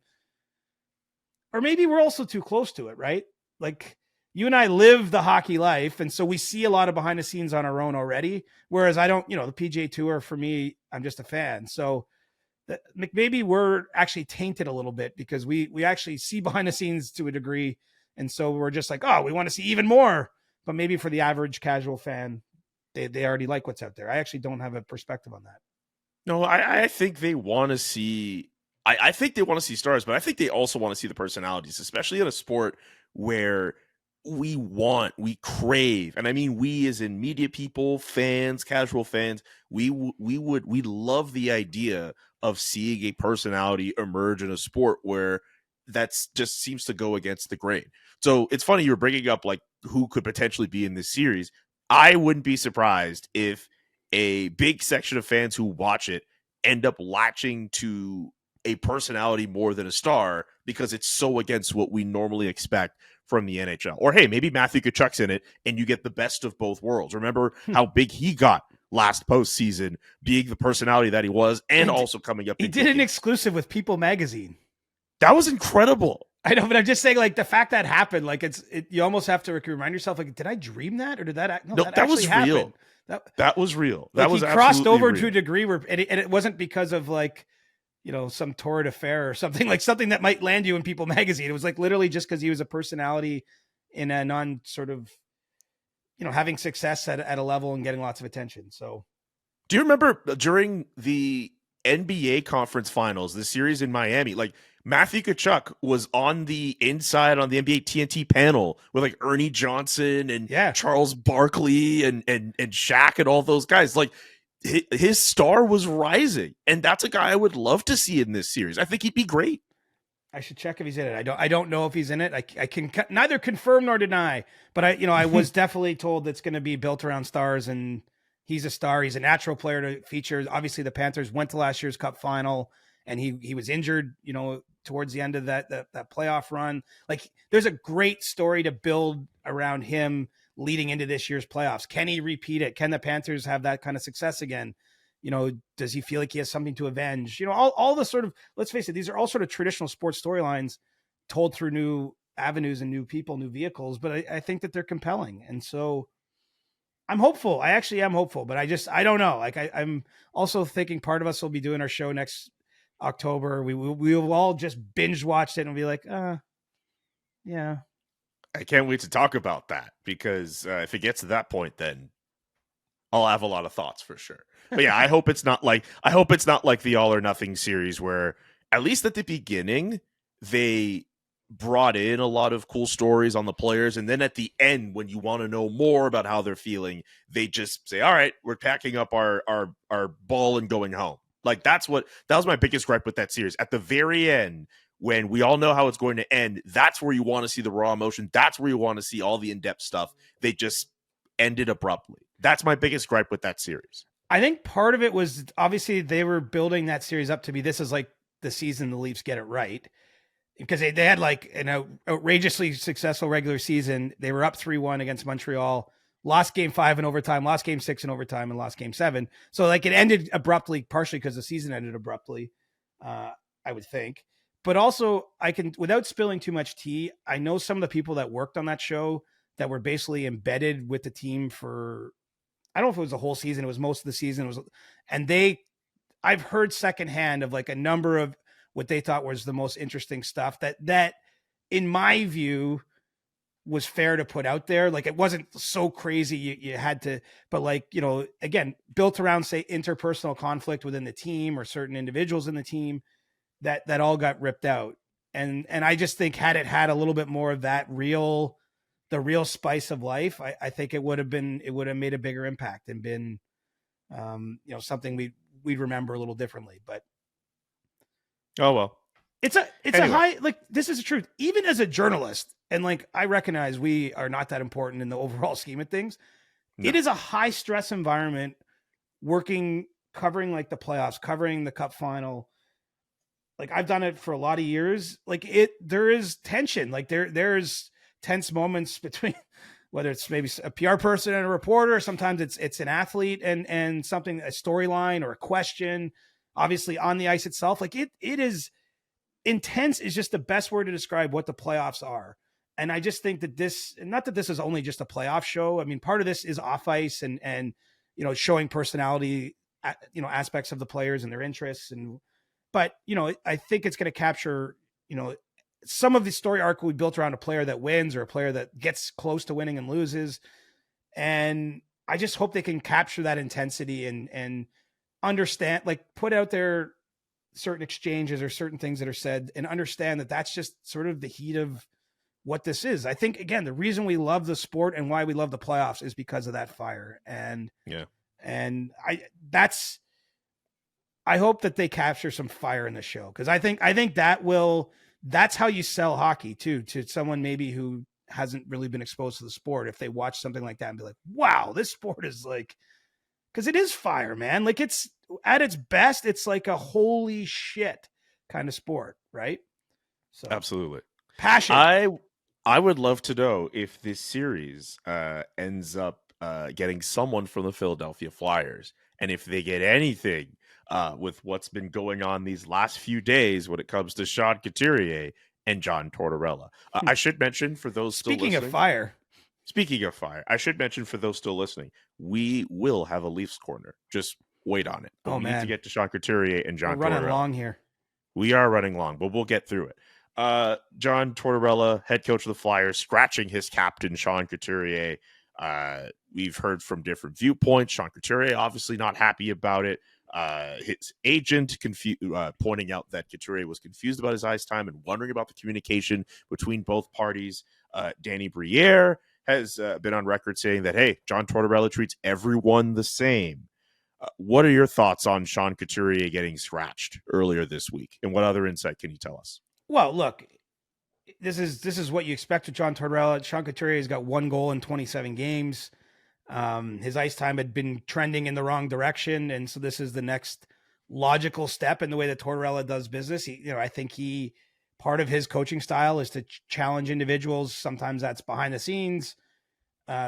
Speaker 6: or maybe we're also too close to it, right? Like, you and I live the hockey life, and so we see a lot of behind the scenes on our own already. Whereas I don't, the PGA Tour, for me, I'm just a fan. So maybe we're actually tainted a little bit because we actually see behind the scenes to a degree. And so we're just like, oh, we want to see even more. But maybe for the average casual fan, they already like what's out there. I actually don't have a perspective on that.
Speaker 5: No, I think they want to see, I think they want to see stars, but I think they also want to see the personalities, especially in a sport where we crave, and I mean we as in media people, fans, casual fans, we love the idea of seeing a personality emerge in a sport where that's just seems to go against the grain. So it's funny you were bringing up like who could potentially be in this series. I wouldn't be surprised if a big section of fans who watch it end up latching to a personality more than a star because it's so against what we normally expect from the NHL. Or hey, maybe Matthew Tkachuk's in it and you get the best of both worlds. Remember how big he got last postseason, being the personality that he was, and also coming up.
Speaker 6: He did an exclusive with People magazine.
Speaker 5: That was incredible.
Speaker 6: I know, but I'm just saying, like, the fact that happened, like, you almost have to remind yourself, like, did I dream that, or did that? No, that
Speaker 5: was
Speaker 6: happened.
Speaker 5: Real. That was real. That was
Speaker 6: he crossed over
Speaker 5: real.
Speaker 6: to a degree where, and it wasn't because of like, some torrid affair or something, like something that might land you in People magazine. It was like literally just because he was a personality in a non sort of, having success at a level and getting lots of attention. So,
Speaker 5: do you remember during the NBA conference finals, the series in Miami, like Matthew Tkachuk was on the inside on the NBA TNT panel with like Ernie Johnson and Charles Barkley and Shaq and all those guys. Like his star was rising, and that's a guy I would love to see in this series. I think he'd be great.
Speaker 6: I should check if he's in it. I don't know if he's in it. I can neither confirm nor deny, but I was definitely told it's going to be built around stars, and he's a star. He's a natural player to feature. Obviously, the Panthers went to last year's Cup final, and he was injured, towards the end of that playoff run. Like, there's a great story to build around him leading into this year's playoffs. Can he repeat it? Can the Panthers have that kind of success again? Does he feel like he has something to avenge? All the sort of, let's face it, these are all sort of traditional sports storylines told through new avenues and new people, new vehicles. But I think that they're compelling. And so I'm hopeful. I actually am hopeful, but I don't know. Like I'm also thinking part of us will be doing our show next October. We will all just binge watch it and be like, yeah.
Speaker 5: I can't wait to talk about that, because if it gets to that point, then I'll have a lot of thoughts for sure. But yeah, I hope it's not like the All or Nothing series where, at least at the beginning, they brought in a lot of cool stories on the players, and then at the end, when you want to know more about how they're feeling, they just say, all right, we're packing up our ball and going home. Like that was my biggest gripe with that series. At the very end, when we all know how it's going to end, that's where you want to see the raw emotion. That's where you want to see all the in-depth stuff. They just ended abruptly. That's my biggest gripe with that series.
Speaker 6: I think part of it was obviously they were building that series up to be, this is like the season the Leafs get it right, because they had like an outrageously successful regular season. They were up 3-1 against Montreal, lost game 5 in overtime, lost game 6 in overtime, and lost game 7. So like it ended abruptly, partially because the season ended abruptly, I would think. But also, I can, without spilling too much tea, I know some of the people that worked on that show that were basically embedded with the team for, I don't know if it was the whole season, it was most of the season. I've heard secondhand of like a number of what they thought was the most interesting stuff that in my view was fair to put out there. Like, it wasn't so crazy you had to, but like, again, built around, say, interpersonal conflict within the team or certain individuals in the team that all got ripped out. And I just think had it had a little bit more of that the real spice of life, I think it would have made a bigger impact and been, something we'd remember a little differently. But
Speaker 5: oh well,
Speaker 6: it's anyway. A high, like, this is the truth. Even as a journalist, and like, I recognize we are not that important in the overall scheme of things. No. It is a high stress environment covering like the playoffs, covering the Cup final. Like, I've done it for a lot of years. Like, there is tension. Like there's tense moments between, whether it's maybe a PR person and a reporter, sometimes it's an athlete and something, a storyline or a question, obviously on the ice itself. Like it is intense is just the best word to describe what the playoffs are. And I just think that not that this is only just a playoff show. I mean, part of this is off ice and showing personality, aspects of the players and their interests. But I think it's going to capture, some of the story arc we built around a player that wins or a player that gets close to winning and loses. And I just hope they can capture that intensity and understand, like, put out there certain exchanges or certain things that are said and understand that that's just sort of the heat of what this is. I think, again, the reason we love the sport and why we love the playoffs is because of that fire. And I hope that they capture some fire in the show, because I think that's how you sell hockey too, to someone maybe who hasn't really been exposed to the sport. If they watch something like that and be like, wow, this sport is like, because it is fire, man. Like, it's at its best, it's like a holy shit kind of sport, right? So
Speaker 5: absolutely.
Speaker 6: Passion.
Speaker 5: I would love to know if this series ends up getting someone from the Philadelphia Flyers, and if they get anything with what's been going on these last few days when it comes to Sean Couturier and John Tortorella. I should mention, for those still listening. Speaking of fire, I should mention, for those still listening, we will have a Leafs corner. Just wait on it. But we need to get to Sean Couturier and John Tortorella.
Speaker 6: We're running long here.
Speaker 5: We are running long, but we'll get through it. John Tortorella, head coach of the Flyers, scratching his captain, Sean Couturier. We've heard from different viewpoints. Sean Couturier obviously not happy about it. his agent pointing out that Couturier was confused about his ice time and wondering about the communication between both parties. Danny Briere has been on record saying that, hey, John Tortorella treats everyone the same. What are your thoughts on Sean Couturier getting scratched earlier this week? And what other insight can you tell us?
Speaker 6: Well, look, this is what you expect with John Tortorella. Sean Couturier has got 1 goal in 27 games. His ice time had been trending in the wrong direction, and so this is the next logical step in the way that Tortorella does business. I think part of his coaching style is to challenge individuals. Sometimes that's behind the scenes.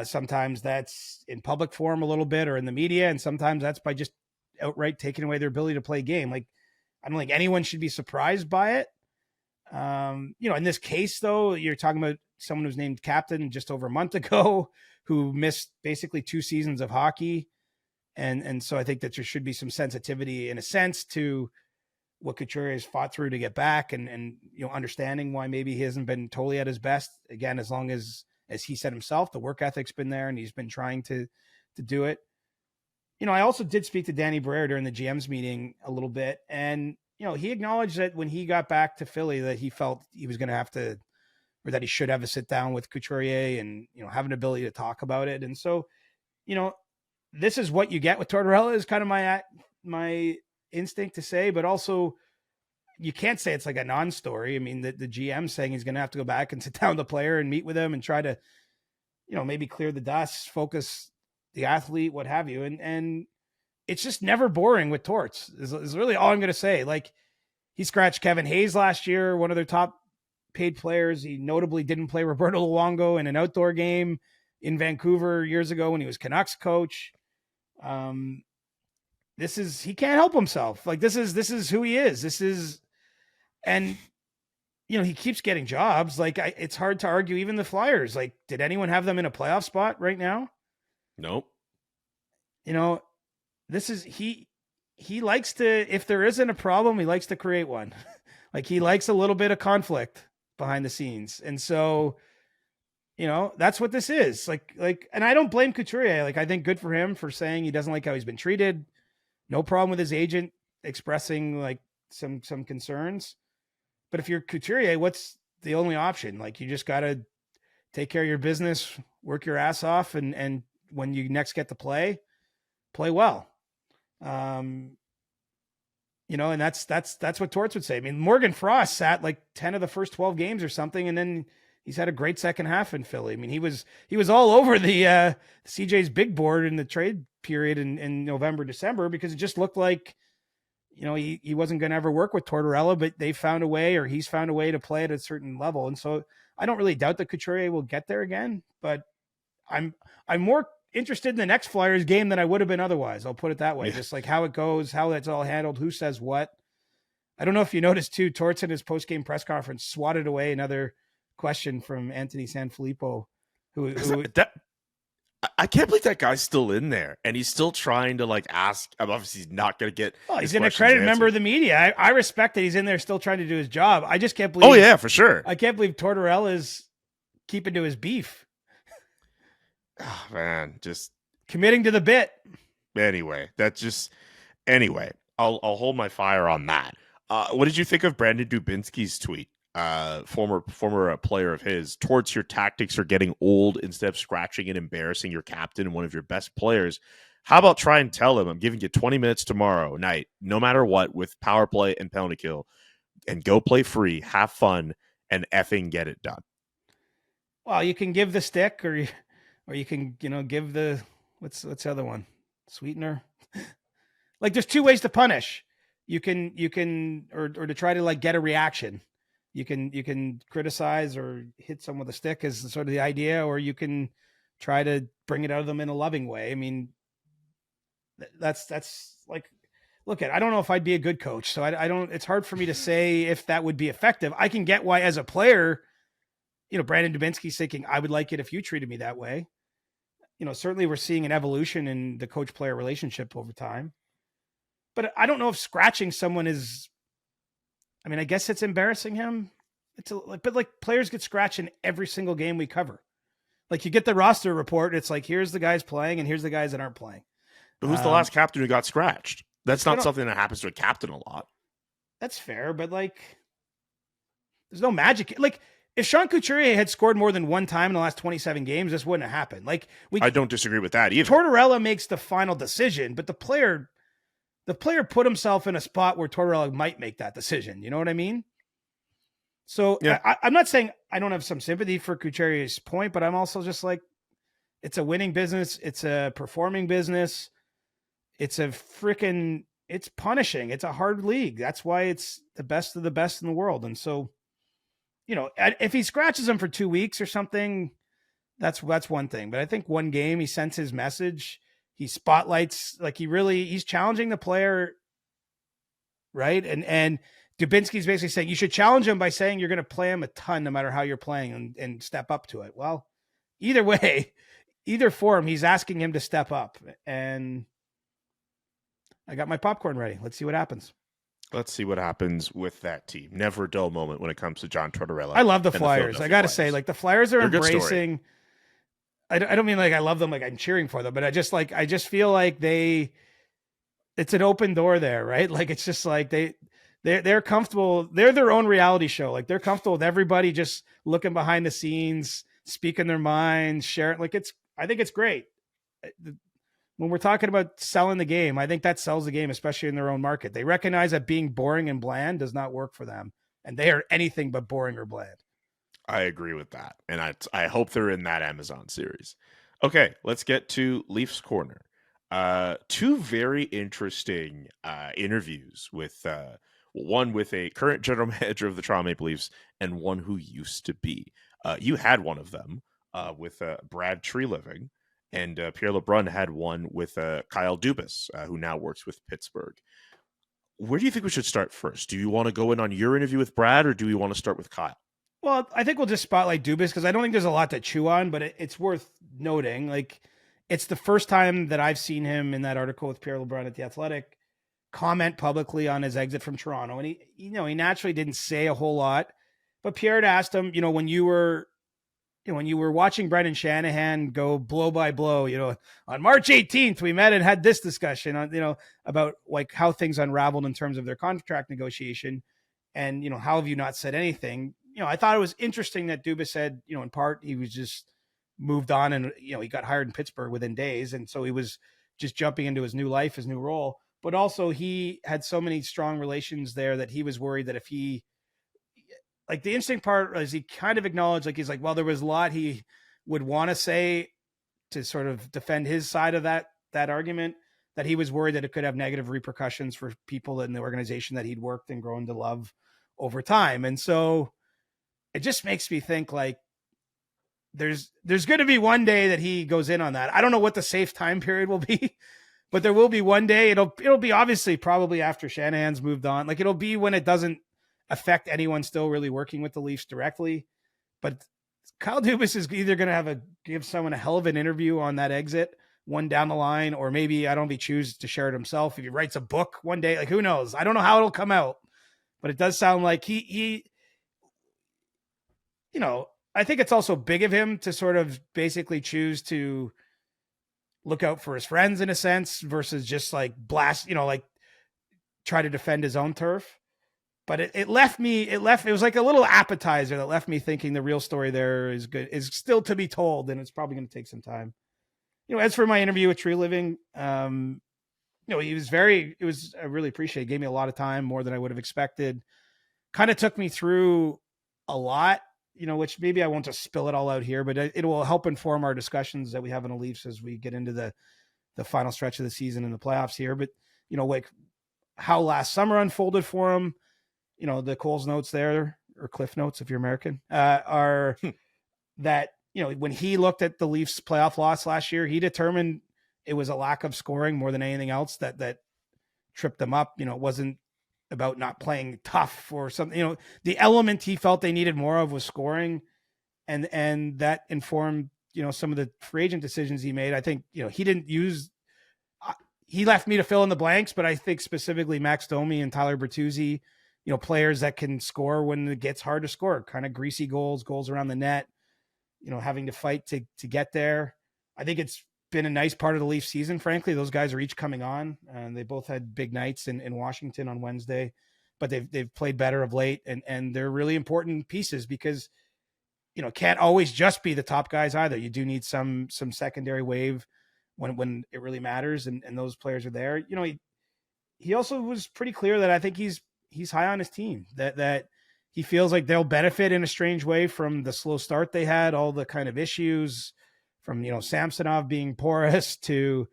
Speaker 6: Sometimes that's in public forum a little bit or in the media. And sometimes that's by just outright taking away their ability to play a game. Like, I don't think anyone should be surprised by it. In this case though, you're talking about someone who's named captain just over a month ago who missed basically 2 seasons of hockey. And so I think that there should be some sensitivity in a sense to what Couturier has fought through to get back and understanding why maybe he hasn't been totally at his best. Again, as long as he said himself, the work ethic's been there and he's been trying to do it. I also did speak to Danny Briere during the GM's meeting a little bit. And, he acknowledged that when he got back to Philly that he felt he was going to have to, or that he should have a sit down with Couturier and, have an ability to talk about it. And so, this is what you get with Tortorella is kind of my instinct to say, but also you can't say it's like a non-story. I mean, the GM saying he's going to have to go back and sit down with the player and meet with him and try to, maybe clear the dust, focus the athlete, what have you. And it's just never boring with Torts is really all I'm going to say. Like, he scratched Kevin Hayes last year, one of their top paid players. He notably didn't play Roberto Luongo in an outdoor game in Vancouver years ago when he was Canucks coach. He can't help himself. Like, this is who he is. And he keeps getting jobs. Like, it's hard to argue. Even the Flyers, like, did anyone have them in a playoff spot right now?
Speaker 5: Nope.
Speaker 6: He likes to, if there isn't a problem, he likes to create one. Like, he likes a little bit of conflict behind the scenes. And so, that's what this is like, and I don't blame Couturier. Like, I think good for him for saying he doesn't like how he's been treated. No problem with his agent expressing like some concerns. But if you're Couturier, what's the only option? Like, you just got to take care of your business, work your ass off. And when you next get to play well. And that's what Torts would say. I mean, Morgan Frost sat like 10 of the first 12 games or something. And then he's had a great second half in Philly. I mean, he was all over the CJ's big board in the trade period in November, December, because it just looked like, he wasn't going to ever work with Tortorella, but they found a way, or he's found a way to play at a certain level. And so I don't really doubt that Couturier will get there again, but I'm more interested in the next Flyers game than I would have been otherwise. I'll put it that way. Yeah. Just like how it goes, how that's all handled, who says what. I don't know if you noticed too, Torts in his post-game press conference swatted away another question from Anthony Sanfilippo, who
Speaker 5: I can't believe that guy's still in there and he's still trying to like ask. Obviously, he's not going to get.
Speaker 6: Well, he's an accredited member of the media. I respect that he's in there still trying to do his job. I just can't believe.
Speaker 5: Oh yeah, for sure.
Speaker 6: I can't believe Tortorella is keeping to his beef.
Speaker 5: Oh, man, just
Speaker 6: committing to the bit.
Speaker 5: Anyway, I'll hold my fire on that. What did you think of Brandon Dubinsky's tweet? Former player of his, Torts, your tactics are getting old. Instead of scratching and embarrassing your captain and one of your best players, how about try and tell him I'm giving you 20 minutes tomorrow night, no matter what, with power play and penalty kill, and go play free, have fun, and effing get it done.
Speaker 6: Well, you can give the stick, or you can, give the what's the other one, sweetener. Like, there's 2 ways to punish. You can or to try to like get a reaction. You can criticize or hit someone with a stick is sort of the idea, or you can try to bring it out of them in a loving way. I mean, that's like, look I don't know if I'd be a good coach, so I don't, it's hard for me to say if that would be effective. I can get why as a player, Brandon Dubinsky's thinking, I would like it if you treated me that way. Certainly we're seeing an evolution in the coach player relationship over time, but I don't know if scratching someone is, I mean, I guess it's embarrassing him. But like, players get scratched in every single game we cover. Like, you get the roster report. It's like, here's the guys playing and here's the guys that aren't playing.
Speaker 5: But who's the last captain who got scratched? That's not something that happens to a captain a lot.
Speaker 6: That's fair, but like, there's no magic. Like, if Sean Couturier had scored more than one time in the last 27 games, this wouldn't have happened. Like,
Speaker 5: I don't disagree with that either.
Speaker 6: Tortorella makes the final decision, but the player put himself in a spot where Tortorella might make that decision. You know what I mean? So yeah. I'm not saying I don't have some sympathy for Couturier's point, but I'm also just like, it's a winning business. It's a performing business. It's punishing. It's a hard league. That's why it's the best of the best in the world. And so, if he scratches him for 2 weeks or something, that's one thing. But I think one game he sends his message. He spotlights, like he's challenging the player, right? And Dubinsky's basically saying you should challenge him by saying you're going to play him a ton no matter how you're playing and step up to it. Well, either way, either form, he's asking him to step up. And I got my popcorn ready. Let's see what happens.
Speaker 5: Let's see what happens with that team. Never a dull moment when it comes to John Tortorella.
Speaker 6: I love the Flyers. I got to say, like, the Flyers are embracing. I don't mean like I love them, like I'm cheering for them, but I just feel like it's an open door there, right? Like, it's just like they're comfortable. They're their own reality show. Like, they're comfortable with everybody just looking behind the scenes, speaking their minds, sharing. Like, I think it's great. When we're talking about selling the game, I think that sells the game, especially in their own market. They recognize that being boring and bland does not work for them, and they are anything but boring or bland.
Speaker 5: I agree with that, and I hope they're in that Amazon series. Okay, let's get to Leafs Corner. Two very interesting interviews with one with a current general manager of the Toronto Maple Leafs and one who used to be. You had one of them with Brad Treliving. And Pierre LeBrun had one with Kyle Dubas, who now works with Pittsburgh. Where do you think we should start first? Do you want to go in on your interview with Brad, or do we want to start with Kyle?
Speaker 6: Well, I think we'll just spotlight Dubas because I don't think there's a lot to chew on, but it's worth noting. Like, it's the first time that I've seen him in that article with Pierre LeBrun at The Athletic comment publicly on his exit from Toronto. And he naturally didn't say a whole lot, but Pierre had asked him, when you were watching Brendan Shanahan go blow by blow, on March 18th, we met and had this discussion on, about like how things unraveled in terms of their contract negotiation. And, how have you not said anything? I thought it was interesting that Dubas said, in part, he was just moved on and, he got hired in Pittsburgh within days. And so he was just jumping into his new life, his new role. But also he had so many strong relations there that he was worried that if he, like, the interesting part is he kind of acknowledged, like, he's like, well, there was a lot he would want to say to sort of defend his side of that argument, that he was worried that it could have negative repercussions for people in the organization that he'd worked and grown to love over time. And so it just makes me think, like, there's going to be one day that he goes in on that. I don't know what the safe time period will be, but there will be one day. It'll be obviously probably after Shanahan's moved on. Like, it'll be when it doesn't affect anyone still really working with the Leafs directly. But Kyle Dubas is either going to give someone a hell of an interview on that exit one down the line, or maybe I don't know if he chooses to share it himself. If he writes a book one day, like, who knows? I don't know how it'll come out, but it does sound like he I think it's also big of him to sort of basically choose to look out for his friends in a sense versus just like blast, like try to defend his own turf. But it was like a little appetizer that left me thinking the real story there is still to be told. And it's probably going to take some time. As for my interview with Treliving, I really appreciated. He gave me a lot of time, more than I would have expected. Kind of took me through a lot, which maybe I won't just spill it all out here, but it will help inform our discussions that we have in the Leafs as we get into the final stretch of the season and the playoffs here. But, like how last summer unfolded for him, the Coles notes there, or Cliff notes if you're American, are that, when he looked at the Leafs playoff loss last year, he determined it was a lack of scoring more than anything else that tripped them up. It wasn't about not playing tough or something. The element he felt they needed more of was scoring, and that informed some of the free agent decisions he made. I think he left me to fill in the blanks, but I think specifically Max Domi and Tyler Bertuzzi, players that can score when it gets hard to score, kind of greasy goals around the net, having to fight to get there. I think it's been a nice part of the Leafs season. Frankly, those guys are each coming on, and they both had big nights in Washington on Wednesday, but they've played better of late, and they're really important pieces because, can't always just be the top guys either. You do need some secondary wave when it really matters, and those players are there. He also was pretty clear that I think he's high on his team, that he feels like they'll benefit in a strange way from the slow start they had, all the kind of issues from, Samsonov being porous to,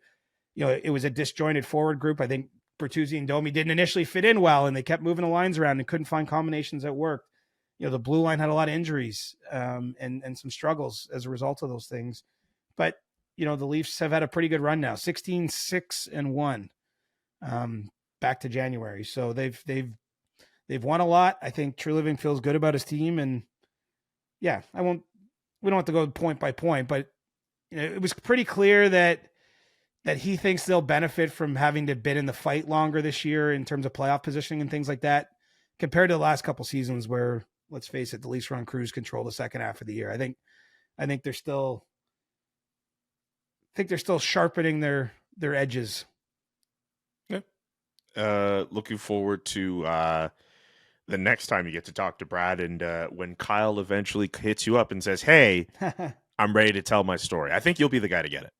Speaker 6: it was a disjointed forward group. I think Bertuzzi and Domi didn't initially fit in well, and they kept moving the lines around and couldn't find combinations that worked. The blue line had a lot of injuries and some struggles as a result of those things. But, the Leafs have had a pretty good run now, 16-6-1 back to January. So they've won a lot. I think Treliving feels good about his team, and yeah, we don't have to go point by point, but it was pretty clear that he thinks they'll benefit from having to been in the fight longer this year in terms of playoff positioning and things like that, compared to the last couple seasons where, let's face it, the Leafs were on cruise control the second half of the year. I think they're still sharpening their edges.
Speaker 5: Looking forward to the next time you get to talk to Brad, and when Kyle eventually hits you up and says, "Hey, I'm ready to tell my story." I think you'll be the guy to get it.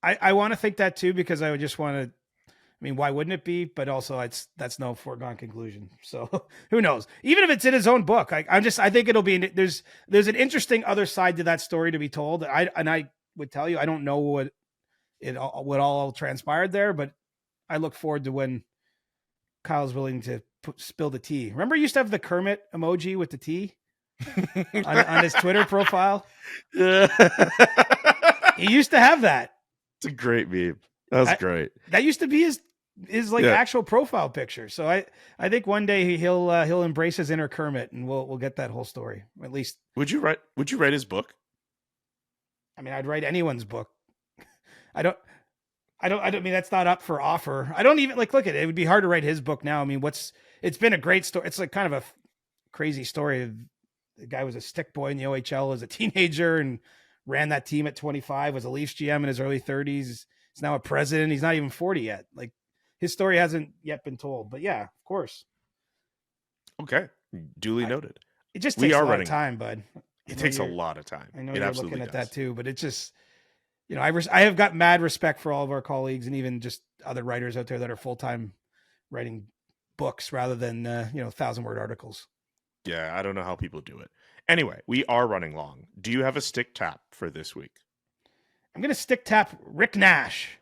Speaker 6: I want to think that too, because I would just want to. I mean, why wouldn't it be? But also, that's no foregone conclusion. So who knows? Even if it's in his own book, I think it'll be. There's an interesting other side to that story to be told. I would tell you, I don't know what all transpired there, but I look forward to when Kyle's willing to spill the tea. Remember, he used to have the Kermit emoji with the tea on his Twitter profile.
Speaker 5: Yeah.
Speaker 6: He used to have that.
Speaker 5: It's a great meme. That's great.
Speaker 6: That used to be his actual profile picture. So I think one day he'll embrace his inner Kermit, and we'll get that whole story. At least.
Speaker 5: Would you write his book?
Speaker 6: I mean, I'd write anyone's book. I don't mean, that's not up for offer. I don't even look at it. It would be hard to write his book now. I mean, it's been a great story. It's like kind of a crazy story. The guy was a stick boy in the OHL as a teenager and ran that team at 25, was a Leafs GM in his early 30s. He's now a president. He's not even 40 yet. Like, his story hasn't yet been told, but yeah, of course.
Speaker 5: Okay. Duly noted.
Speaker 6: It just takes a lot of time, bud.
Speaker 5: It takes a lot of time.
Speaker 6: I know you're looking at that too, but it just, I have got mad respect for all of our colleagues and even just other writers out there that are full-time writing books rather than, 1,000-word articles.
Speaker 5: Yeah, I don't know how people do it. Anyway, we are running long. Do you have a stick tap for this week?
Speaker 6: I'm going to stick tap Rick Nash,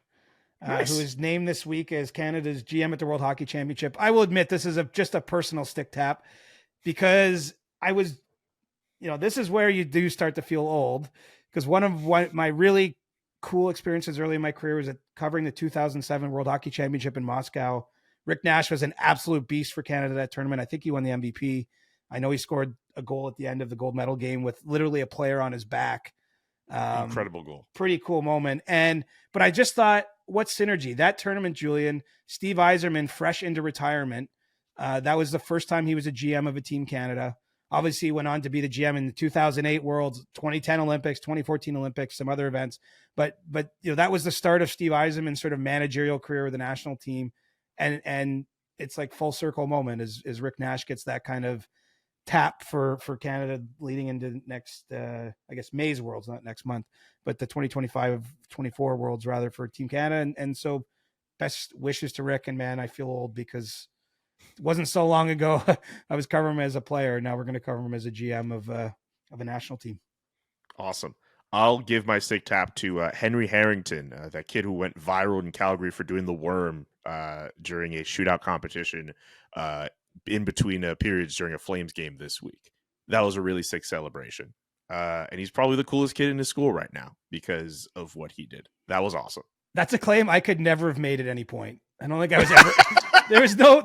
Speaker 5: Nice.
Speaker 6: who is named this week as Canada's GM at the World Hockey Championship. I will admit this is just a personal stick tap, because I was, this is where you do start to feel old, because one of my really cool experiences early in my career was covering the 2007 World Hockey Championship in Moscow. Rick Nash was an absolute beast for Canada that tournament. I think he won the MVP. I know he scored a goal at the end of the gold medal game with literally a player on his back.
Speaker 5: Incredible goal.
Speaker 6: Pretty cool moment. But I just thought, what synergy that tournament, Julian. Steve Yzerman, fresh into retirement. That was the first time he was a GM of a Team Canada. Obviously, he went on to be the GM in the 2008 Worlds, 2010 Olympics, 2014 Olympics, some other events. But that was the start of Steve Yzerman's sort of managerial career with the national team. And it's like full circle moment as Rick Nash gets that kind of tap for Canada leading into next, I guess, May's Worlds, not next month, but the 2025-24 Worlds rather, for Team Canada. And so best wishes to Rick. And man, I feel old because it wasn't so long ago I was covering him as a player. Now we're going to cover him as a GM of a national team.
Speaker 5: Awesome. I'll give my stick tap to Henry Harrington, that kid who went viral in Calgary for doing the worm during a shootout competition in between periods during a Flames game this week. That was a really sick celebration. And he's probably the coolest kid in his school right now because of what he did. That was awesome.
Speaker 6: That's a claim I could never have made at any point. I don't think I was ever.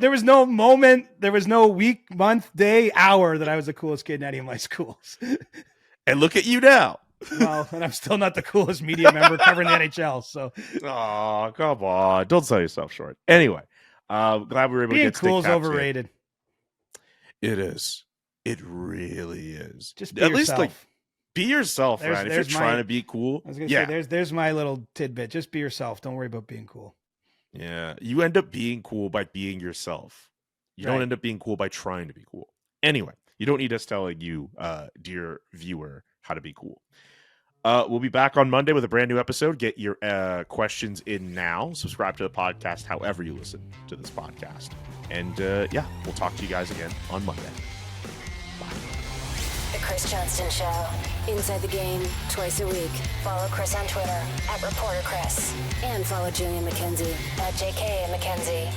Speaker 6: There was no moment. There was no week, month, day, hour that I was the coolest kid in any of my schools.
Speaker 5: And look at you now.
Speaker 6: Well, and I'm still not the coolest media member covering the NHL. So,
Speaker 5: oh, come on. Don't sell yourself short. Anyway, glad we were able
Speaker 6: being
Speaker 5: to get
Speaker 6: cool is
Speaker 5: stick taps
Speaker 6: overrated.
Speaker 5: in. It is. It really is.
Speaker 6: Just be
Speaker 5: at
Speaker 6: yourself.
Speaker 5: least Be yourself,
Speaker 6: There's-
Speaker 5: man. If you're
Speaker 6: there's my-
Speaker 5: trying to be cool,
Speaker 6: I was gonna
Speaker 5: yeah,
Speaker 6: say there's my little tidbit. Just be yourself. Don't worry about being cool.
Speaker 5: yeah. You end up being cool by being yourself. You don't
Speaker 6: Right.
Speaker 5: end up being cool by trying to be cool. Anyway, you don't need us telling you, dear viewer, how to be cool. We'll be back on Monday with a brand new episode. Get your questions in now. Subscribe to the podcast however you listen to this podcast. And yeah, we'll talk to you guys again on Monday.
Speaker 2: The Chris Johnston Show. Inside the game, twice a week. Follow Chris on Twitter @ReporterChris. And follow Julian McKenzie @JK McKenzie.